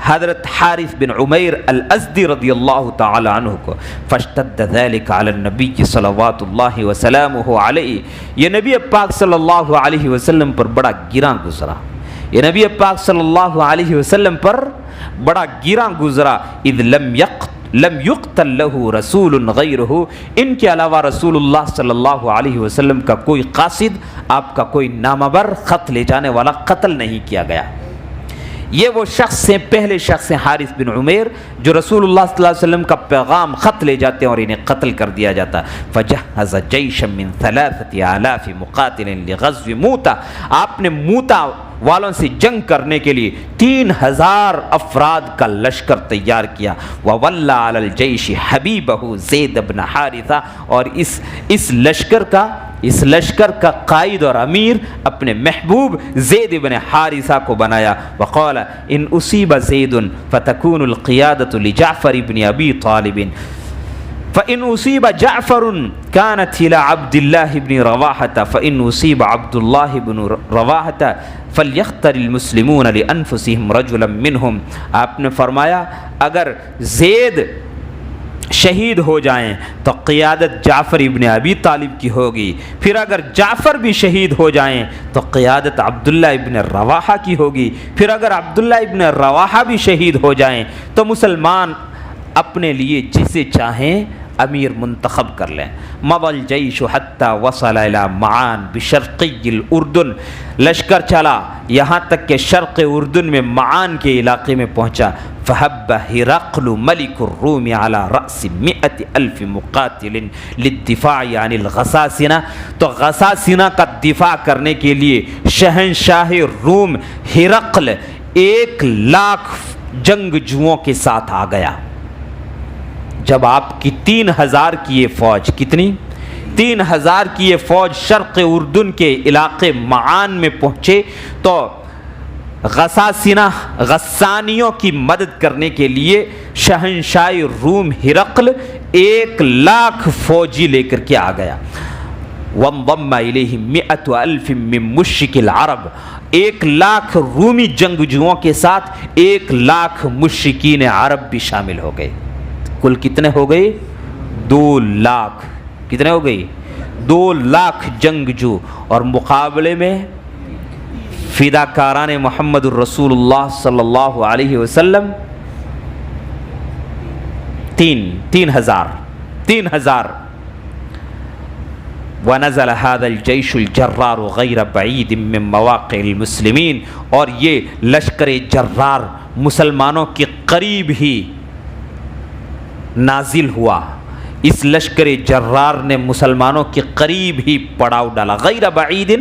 حضرت حارث بن عمیر الازدی رضی اللہ تعالی عنہ کو. فاشتد ذلك على النبی صلوات اللہ وسلامہ علیہ، یہ نبی پاک صلی اللہ علیہ وسلم پر بڑا گراں گزرا، یہ نبی پاک صلی اللہ علیہ وسلم پر بڑا گراں گزرا. اذ لم یقتل له رسول غیرہ، ان کے علاوہ رسول اللہ صلی اللہ علیہ وسلم کا کوئی قاصد، آپ کا کوئی نامہ بر، خط لے جانے والا قتل نہیں کیا گیا. یہ وہ شخص ہیں، پہلے شخص ہیں حارث بن عمیر، جو رسول اللہ صلی اللہ علیہ وسلم کا پیغام خط لے جاتے ہیں اور انہیں قتل کر دیا جاتا. فجہز جیشا من 3000 مقاتل لغزو موتا، آپ نے موتا والوں سے جنگ کرنے کے لیے 3000 افراد کا لشکر تیار کیا. وَوَلَّى عَلَى الْجَيْشِ حَبِيبَهُ زید بن حارثہ، اور اس لشکر کا قائد اور امیر اپنے محبوب زید بن حارثہ کو بنایا. وقال ان اصیب زید فتكون القیادة لجعفر بن ابی طالب، فإن أصيب جعفر كانت إلى عبد الله بن رواحة، فإن أصيب عبد الله بن رواحة فليختر المسلمون لأنفسهم رجلا منهم. آپ نے فرمایا اگر زید شہید ہو جائیں تو قیادت جعفر ابن ابی طالب کی ہوگی، پھر اگر جعفر بھی شہید ہو جائیں تو قیادت عبداللہ ابن رواحہ کی ہوگی، پھر اگر عبداللہ ابن رواحہ بھی شہید ہو جائیں تو مسلمان اپنے لیے جسے چاہیں امیر منتخب کر لیں. مضى الجيش حتى وصل الى معان بشرقی الاردن، لشکر چلا یہاں تک کہ شرق اردن میں معان کے علاقے میں پہنچا. فحب ہرقل ملک الروم علی رأس 100,000 مقاتل للدفاع عن الغساسنہ، تو غساسنہ کا دفاع کرنے کے لیے شہنشاہ روم ہرقل 1,00,000 جنگجوؤں کے ساتھ آ گیا۔ جب آپ کی 3,000 کی یہ فوج، کتنی 3,000 کی یہ فوج شرق اردن کے علاقے معان میں پہنچے تو غسانیوں کی مدد کرنے کے لیے شہنشاہ روم ہرقل 1,00,000 فوجی لے کر کے آ گیا۔ وانضم الیہم 100,000 من مشرک العرب، 1,00,000 رومی جنگجوؤں کے ساتھ 1,00,000 مشرکین عرب بھی شامل ہو گئے۔ کل کتنے ہو گئے؟ 2,00,000۔ کتنے ہو گئی؟ 2,00,000 جنگجو، اور مقابلے میں فداکاران محمد الرسول اللہ صلی اللہ علیہ وسلم 3,000۔ وَنَزَلَ هَذَا الْجَيْشُ الْجَرَّارُ غَيْرَ بَعِيدٍ مِّن مَّوَاقِعِ الْمُسْلِمِينَ، اور یہ لشکر جرار مسلمانوں کے قریب ہی نازل ہوا۔ اس لشکر جرار نے مسلمانوں کے قریب ہی پڑاؤ ڈالا، غیر بعید،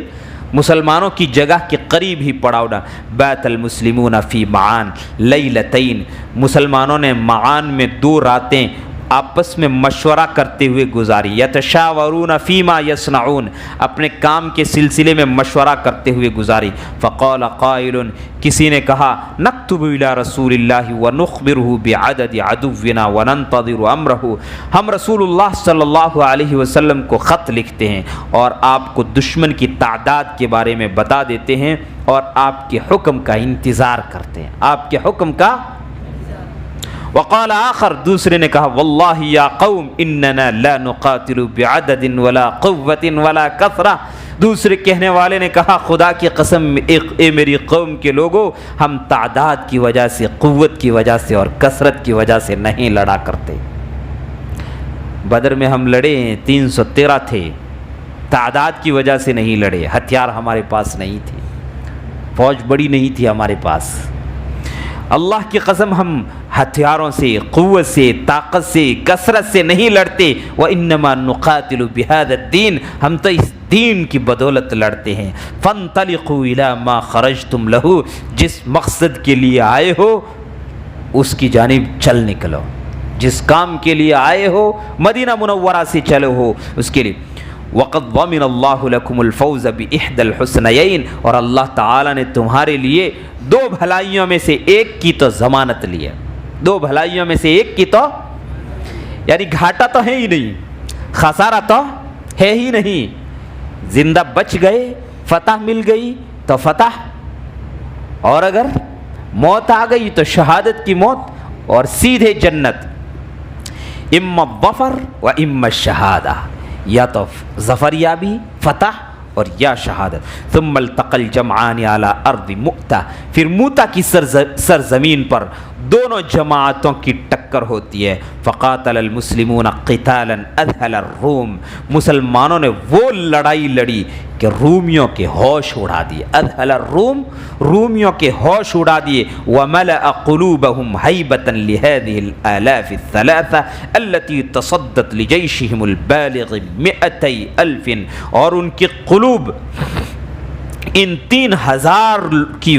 مسلمانوں کی جگہ کے قریب ہی پڑاؤ ڈالا۔ بیت المسلمون فی معان لیلتین، مسلمانوں نے معان میں 2 راتیں آپس میں مشورہ کرتے ہوئے گزاری۔ یتشاورون فیما یصنعون، اپنے کام کے سلسلے میں مشورہ کرتے ہوئے گزاری۔ فقال قائل، کسی نے کہا نکتب الی رسول اللہ ونخبرہ بعدد عدونا وننتظر امرہ، ہم رسول اللہ صلی اللہ علیہ وسلم کو خط لکھتے ہیں اور آپ کو دشمن کی تعداد کے بارے میں بتا دیتے ہیں اور آپ کے حکم کا انتظار کرتے ہیں، آپ کے حکم کا۔ وقال آخر، دوسرے نے کہا واللہ یا قوم اننا لا نقاتل بعدد ولا قوت ولا کثرہ، دوسرے کہنے والے نے کہا خدا کی قسم اے میری قوم کے لوگوں، ہم تعداد کی وجہ سے، قوت کی وجہ سے اور کثرت کی وجہ سے نہیں لڑا کرتے۔ بدر میں ہم لڑے 313 تھے، تعداد کی وجہ سے نہیں لڑے، ہتھیار ہمارے پاس نہیں تھے، فوج بڑی نہیں تھی ہمارے پاس۔ اللہ کی قسم ہم ہتھیاروں سے، قوت سے، طاقت سے، کثرت سے نہیں لڑتے۔ وَإِنَّمَا نُقَاتِلُ بِهَذَا الدِّينِ، ہم تو اس دین کی بدولت لڑتے ہیں۔ فَانْطَلِقُوا إِلَى مَا خَرَجْتُمْ لَهُ، جس مقصد کے لیے آئے ہو اس کی جانب چل نکلو، جس کام کے لیے آئے ہو مدینہ منورہ سے چلو ہو اس کے لیے۔ وَقَدْ ضَمِنَ اللَّهُ لَكُمُ الْفَوْزَ بِإِحْدَى الْحُسْنَيَيْنِ، اور اللہ تعالیٰ نے تمہارے لیے 2 بھلائیوں میں سے ایک کی تو ضمانت لی ہے، 2 بھلائیوں میں سے ایک کی تو، یعنی گھاٹا تو ہے ہی نہیں، خسارہ تو ہے ہی نہیں، زندہ بچ گئے، فتح مل گئی تو فتح، اور اگر موت آ گئی تو شہادت کی موت اور سیدھے جنت۔ اما الظفر و اما الشہادہ، یا تو ظفر یابی، فتح، اور یا شہادت۔ ثم التقى الجمعان على ارض مؤتہ، پھر موتا کی سرزمین پر دونوں جماعتوں کی ٹکر ہوتی ہے۔ فقاتل المسلمون قتالا اذهل الروم، مسلمانوں نے وہ لڑائی لڑی کہ رومیوں کے ہوش اڑا دیے، اذهل الروم، رومیوں کے ہوش اڑا دیے۔ وملأ قلوبهم هيبة لهذه الآلاف الثلاثة التي تصدت لجيشهم البالغ 200,000، اور ان کے قلوب ان 3,000 کی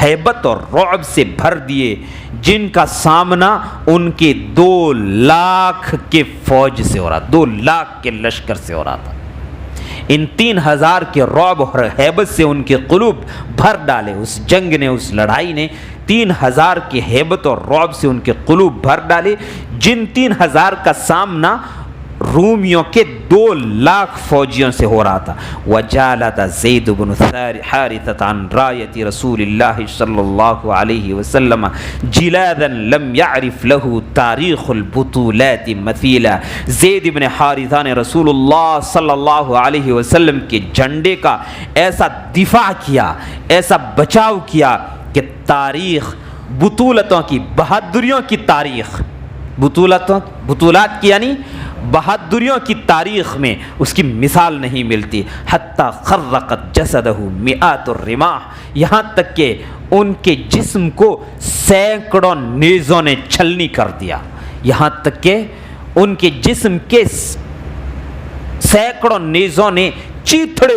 ہیبت اور رعب سے بھر دیے جن کا سامنا ان کے 2,00,000 کے فوج سے ہو رہا، 2,00,000 کے لشکر سے ہو رہا تھا۔ ان 3,000 کے رعب اور ہیبت سے ان کے قلوب بھر ڈالے، اس جنگ نے، اس لڑائی نے 3,000 کی ہیبت اور رعب سے ان کے قلوب بھر ڈالے، جن 3,000 کا سامنا رومیوں کے 2,00,000 فوجیوں سے ہو رہا تھا۔ وجالد زید بن حارثة عن رایة رسول اللہ صلی اللہ علیہ وسلم جلادا لم يعرف له تاریخ البطولات مثیلا، زید بن حارثہ نے رسول اللہ صلی اللہ علیہ وسلم کے جھنڈے کا ایسا دفاع کیا، ایسا بچاؤ کیا کہ تاریخ، بطولتوں کی، بہادریوں کی تاریخ، بطولات کی یعنی بہادریوں کی تاریخ میں اس کی مثال نہیں ملتی. حتیٰ خرقت جسدہ مئات الرماح، یہاں تک کہ ان کے جسم کو سینکڑوں نیزوں نے چھلنی کر دیا، یہاں تک کہ ان کے جسم کے سینکڑوں نیزوں نے چیتھڑے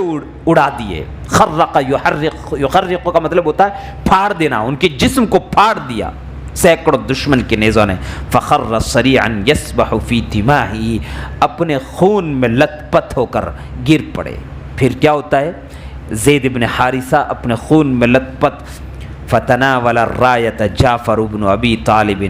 اڑا دیے. خرق یخرق کا مطلب ہوتا ہے پھاڑ دینا، ان کے جسم کو پھاڑ دیا سینکڑوں دشمن کے نیزوں نے. فخر سریعا یسبح فی دماہی، اپنے خون میں لت پت ہو کر گر پڑے. پھر کیا ہوتا ہے؟ زید بن حارثہ اپنے خون میں لت پت. فتناول الرایۃ جعفر بن ابی طالب،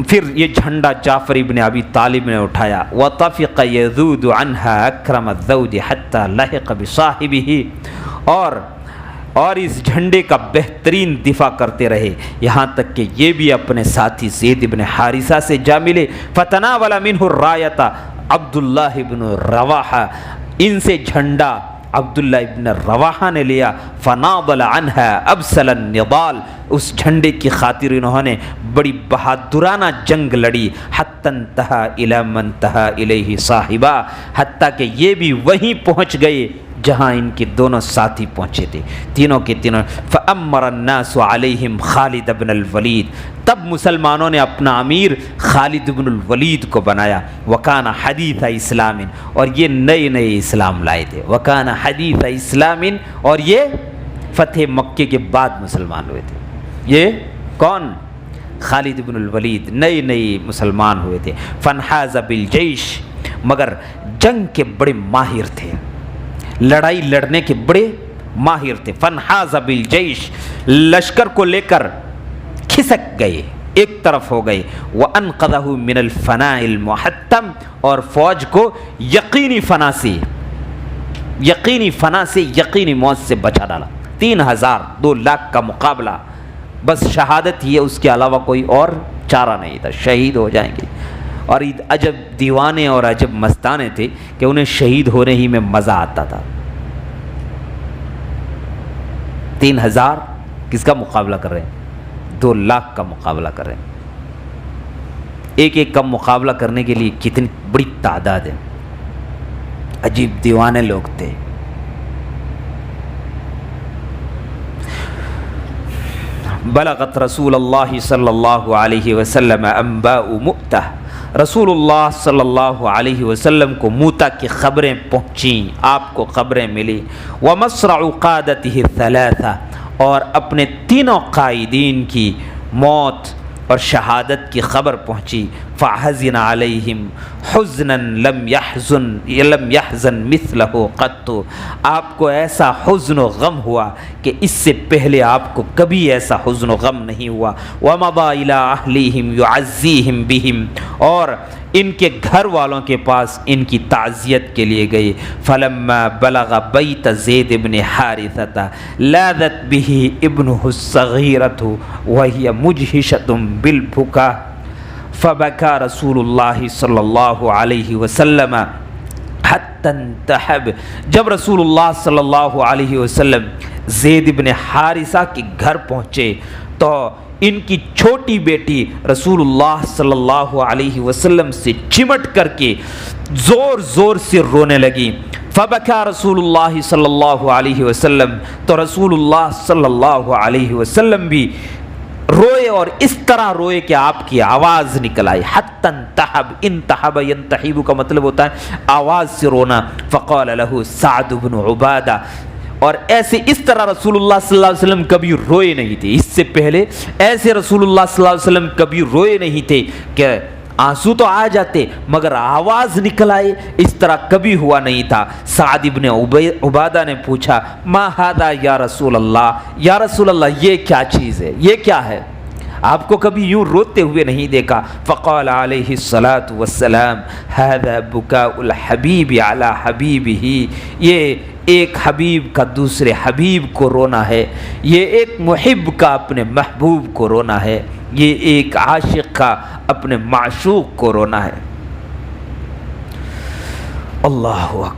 پھر یہ جھنڈا جعفر ابن ابی طالب نے اٹھایا. وطفق یذود عنها اکرم الذود حتی لحق بصاحبہ، اور اس جھنڈے کا بہترین دفاع کرتے رہے یہاں تک کہ یہ بھی اپنے ساتھی زید بن حارثہ سے جا ملے. فتناول منہ الرایۃ عبداللہ بن رواحہ، ان سے جھنڈا عبداللہ ابن رواحہ نے لیا. فناضل عنہا ابسل النضال، اس جھنڈے کی خاطر انہوں نے بڑی بہادرانہ جنگ لڑی. حتی انتہا الی من انتہا الیہ صاحبہ، حتیٰ کہ یہ بھی وہیں پہنچ گئے جہاں ان کے دونوں ساتھی پہنچے تھے، تینوں کے تینوں. فأمر الناس علیہم خالد بن الولید، تب مسلمانوں نے اپنا امیر خالد بن الولید کو بنایا. وکان حدیث اسلام، اور یہ نئے نئے اسلام لائے تھے. وکان حدیث اسلام، اور یہ فتح مکے کے بعد مسلمان ہوئے تھے. یہ کون؟ خالد بن الولید نئے نئے مسلمان ہوئے تھے. فانحاز بالجیش، مگر جنگ کے بڑے ماہر تھے، لڑائی لڑنے کے بڑے ماہر تھے. فانحاز بالجیش، لشکر کو لے کر کھسک گئے، ایک طرف ہو گئے. وانقذہ من الفناء المحتم، اور فوج کو یقینی فنا سے یقینی موت سے بچا ڈالا. 3000 2 لاکھ کا مقابلہ، بس شہادت ہی ہے، اس کے علاوہ کوئی اور چارہ نہیں تھا، شہید ہو جائیں گے. اور عجب دیوانے اور عجب مستانے تھے کہ انہیں شہید ہونے ہی میں مزہ آتا تھا. 3000 کس کا مقابلہ کر رہے ہیں؟ 2 لاکھ کا مقابلہ کر رہے ہیں. ایک ایک کا مقابلہ کرنے کے لیے کتنی بڑی تعداد ہے. عجیب دیوانے لوگ تھے. بلغت رسول اللہ صلی اللہ علیہ وسلم انباء مؤتہ، رسول اللہ صلی اللہ علیہ وسلم کو موتا کی خبریں پہنچیں، آپ کو خبریں ملی. ومصرع قادتہ الثلاثہ، اور اپنے تینوں قائدین کی موت اور شہادت کی خبر پہنچی. فحزن علیہم حزنا لم یحزن مثلہ قط، آپ کو ایسا حزن و غم ہوا کہ اس سے پہلے آپ کو کبھی ایسا حزن و غم نہیں ہوا. ومضى الی اہلہم یعزیہم بہم، اور ان کے گھر والوں کے پاس ان کی تعزیت کے لیے گئے. فلما بلغ بیت زید بن حارثہ لاذت به ابنہ الصغیرۃ وہی مجہشۃ بالبکاء فبکا رسول اللہ صلی اللہ علیہ وسلم حتی انتحب. جب رسول اللہ صلی اللہ علیہ وسلم زید بن حارثہ کے گھر پہنچے تو ان کی چھوٹی بیٹی رسول اللہ صلی اللہ علیہ وسلم سے چمٹ کر کے زور زور سے رونے لگی. فبکا رسول اللہ صلی اللہ علیہ وسلم، تو رسول اللہ صلی اللہ علیہ وسلم بھی روئے، اور اس طرح روئے کہ آپ کی آواز نکل آئی. حتی انتحب، انتحب ینتحب کا مطلب ہوتا ہے آواز سے رونا. فقال له سعد بن عبادہ، اور ایسے اس طرح رسول اللہ صلی اللہ علیہ وسلم کبھی روئے نہیں تھے. اس سے پہلے ایسے رسول اللہ صلی اللہ علیہ وسلم کبھی روئے نہیں تھے کہ آنسو تو آ جاتے مگر آواز نکل آئے، اس طرح کبھی ہوا نہیں تھا. سعد بن عبادہ نے پوچھا ما ھذا یا رسول اللہ، یا رسول اللہ یہ کیا چیز ہے، یہ کیا ہے، آپ کو کبھی یوں روتے ہوئے نہیں دیکھا. فقال علیہ الصلاۃ والسلام ھذا بکاء الحبیب علی حبیبہ، یہ ایک حبیب کا دوسرے حبیب کو رونا ہے، یہ ایک محب کا اپنے محبوب کو رونا ہے، یہ ایک عاشق کا اپنے معشوق کو رونا ہے. اللہ اکبر.